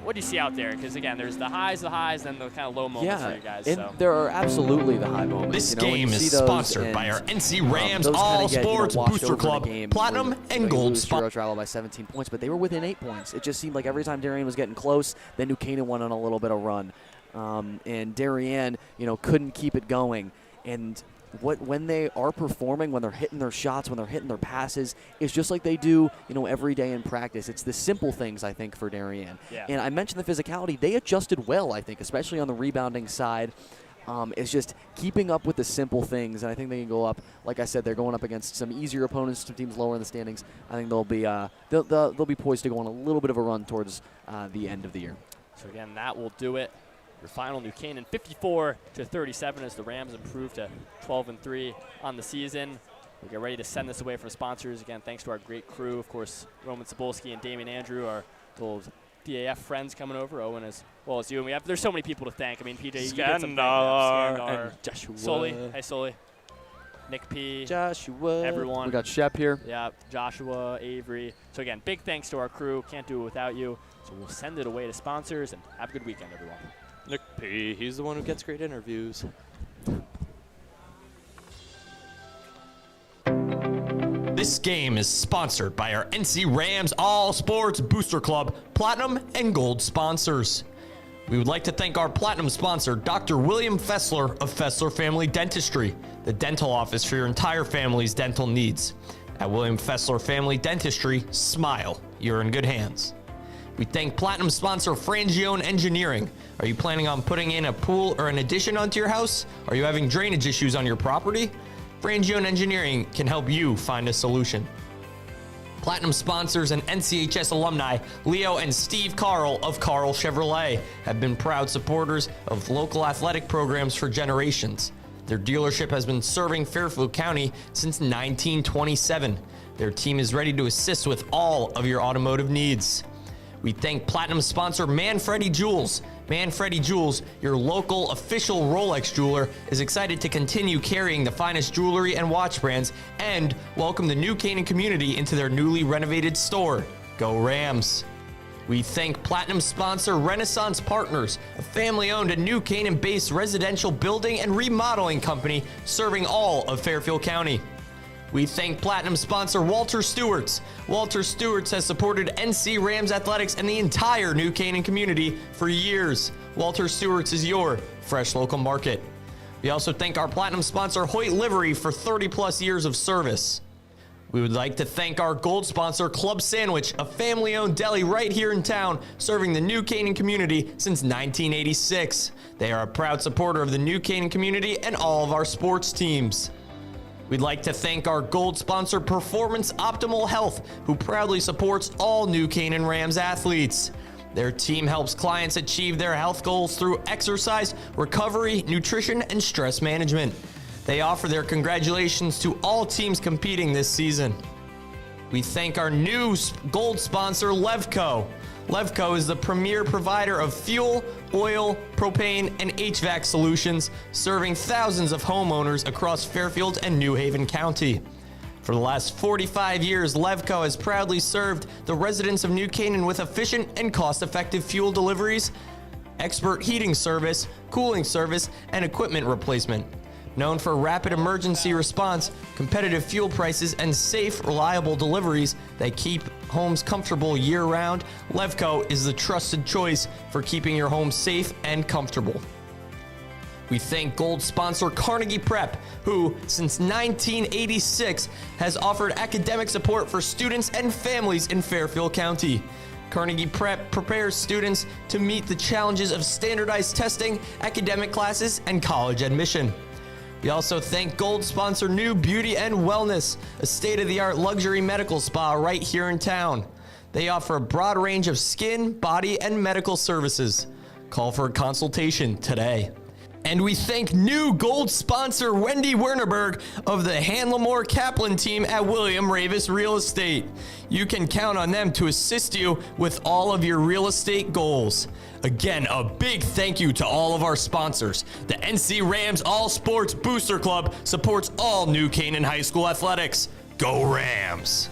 what do you see out there? Because again, there's the highs, and the kind of low moments for you guys. And there are absolutely the high moments. This game is sponsored by our NC Rams All Sports Booster Club, Platinum and Gold sponsor. Travel by 17 points, but they were within 8 points. It just seemed like every time Darien was getting close, then New Canaan went on a little bit of run. And Darien, couldn't keep it going. And when they are performing, when they're hitting their shots, when they're hitting their passes, it's just like they do, every day in practice. It's the simple things, I think, for Darien. Yeah. And I mentioned the physicality. They adjusted well, I think, especially on the rebounding side. It's just keeping up with the simple things, and I think they can go up. Like I said, they're going up against some easier opponents, some teams lower in the standings. I think they'll be poised to go on a little bit of a run towards the end of the year. So again, that will do it. Your final, New Canaan 54-37 as the Rams improve to 12-3 on the season. We'll get ready to send this away from sponsors. Again, thanks to our great crew, of course, Roman Cebulski and Damian Andrew, our little DAF friends coming over, Owen as well as you. And there's so many people to thank. I mean, PJ, you did some Skandar, Joshua. Sully, hey Sully. Nick P. Joshua. Everyone. We got Shep here. Yeah, Joshua, Avery. So again, big thanks to our crew. Can't do it without you. So we'll send it away to sponsors, and have a good weekend, everyone. Nick P. He's the one who gets great interviews. This game is sponsored by our NC Rams All Sports Booster Club, Platinum and Gold sponsors. We would like to thank our Platinum sponsor, Dr. William Fessler of Fessler Family Dentistry, the dental office for your entire family's dental needs. At William Fessler Family Dentistry, smile. You're in good hands. We thank Platinum sponsor Frangione Engineering. Are you planning on putting in a pool or an addition onto your house? Are you having drainage issues on your property? Frangione Engineering can help you find a solution. Platinum sponsors and NCHS alumni Leo and Steve Carl of Carl Chevrolet have been proud supporters of local athletic programs for generations. Their dealership has been serving Fairfield County since 1927. Their team is ready to assist with all of your automotive needs. We thank Platinum sponsor Manfredi Jewels. Manfredi Jewels, your local official Rolex jeweler, is excited to continue carrying the finest jewelry and watch brands and welcome the New Canaan community into their newly renovated store. Go Rams! We thank Platinum sponsor Renaissance Partners, a family-owned and New Canaan-based residential building and remodeling company serving all of Fairfield County. We thank Platinum sponsor Walter Stewart's. Walter Stewart's has supported NC Rams athletics and the entire New Canaan community for years. Walter Stewart's is your fresh local market. We also thank our Platinum sponsor Hoyt Livery for 30-plus years of service. We would like to thank our gold sponsor, Club Sandwich, a family-owned deli right here in town, serving the New Canaan community since 1986. They are a proud supporter of the New Canaan community and all of our sports teams. We'd like to thank our gold sponsor, Performance Optimal Health, who proudly supports all New Canaan Rams athletes. Their team helps clients achieve their health goals through exercise, recovery, nutrition, and stress management. They offer their congratulations to all teams competing this season. We thank our new gold sponsor, Levco. Levco is the premier provider of fuel, oil, propane, and HVAC solutions, serving thousands of homeowners across Fairfield and New Haven County. For the last 45 years, Levco has proudly served the residents of New Canaan with efficient and cost-effective fuel deliveries, expert heating service, cooling service, and equipment replacement. Known for rapid emergency response, competitive fuel prices, and safe, reliable deliveries that keep homes comfortable year-round, Levco is the trusted choice for keeping your home safe and comfortable. We thank gold sponsor Carnegie Prep, who, since 1986, has offered academic support for students and families in Fairfield County. Carnegie Prep prepares students to meet the challenges of standardized testing, academic classes, and college admission. We also thank gold sponsor New Beauty and Wellness, a state-of-the-art luxury medical spa right here in town. They offer a broad range of skin, body, and medical services. Call for a consultation today. And we thank new gold sponsor Wendy Wernerberg of the Hanlamore Kaplan team at William Ravis Real Estate. You can count on them to assist you with all of your real estate goals. Again, a big thank you to all of our sponsors. The NC Rams All Sports Booster Club supports all New Canaan High School athletics. Go Rams!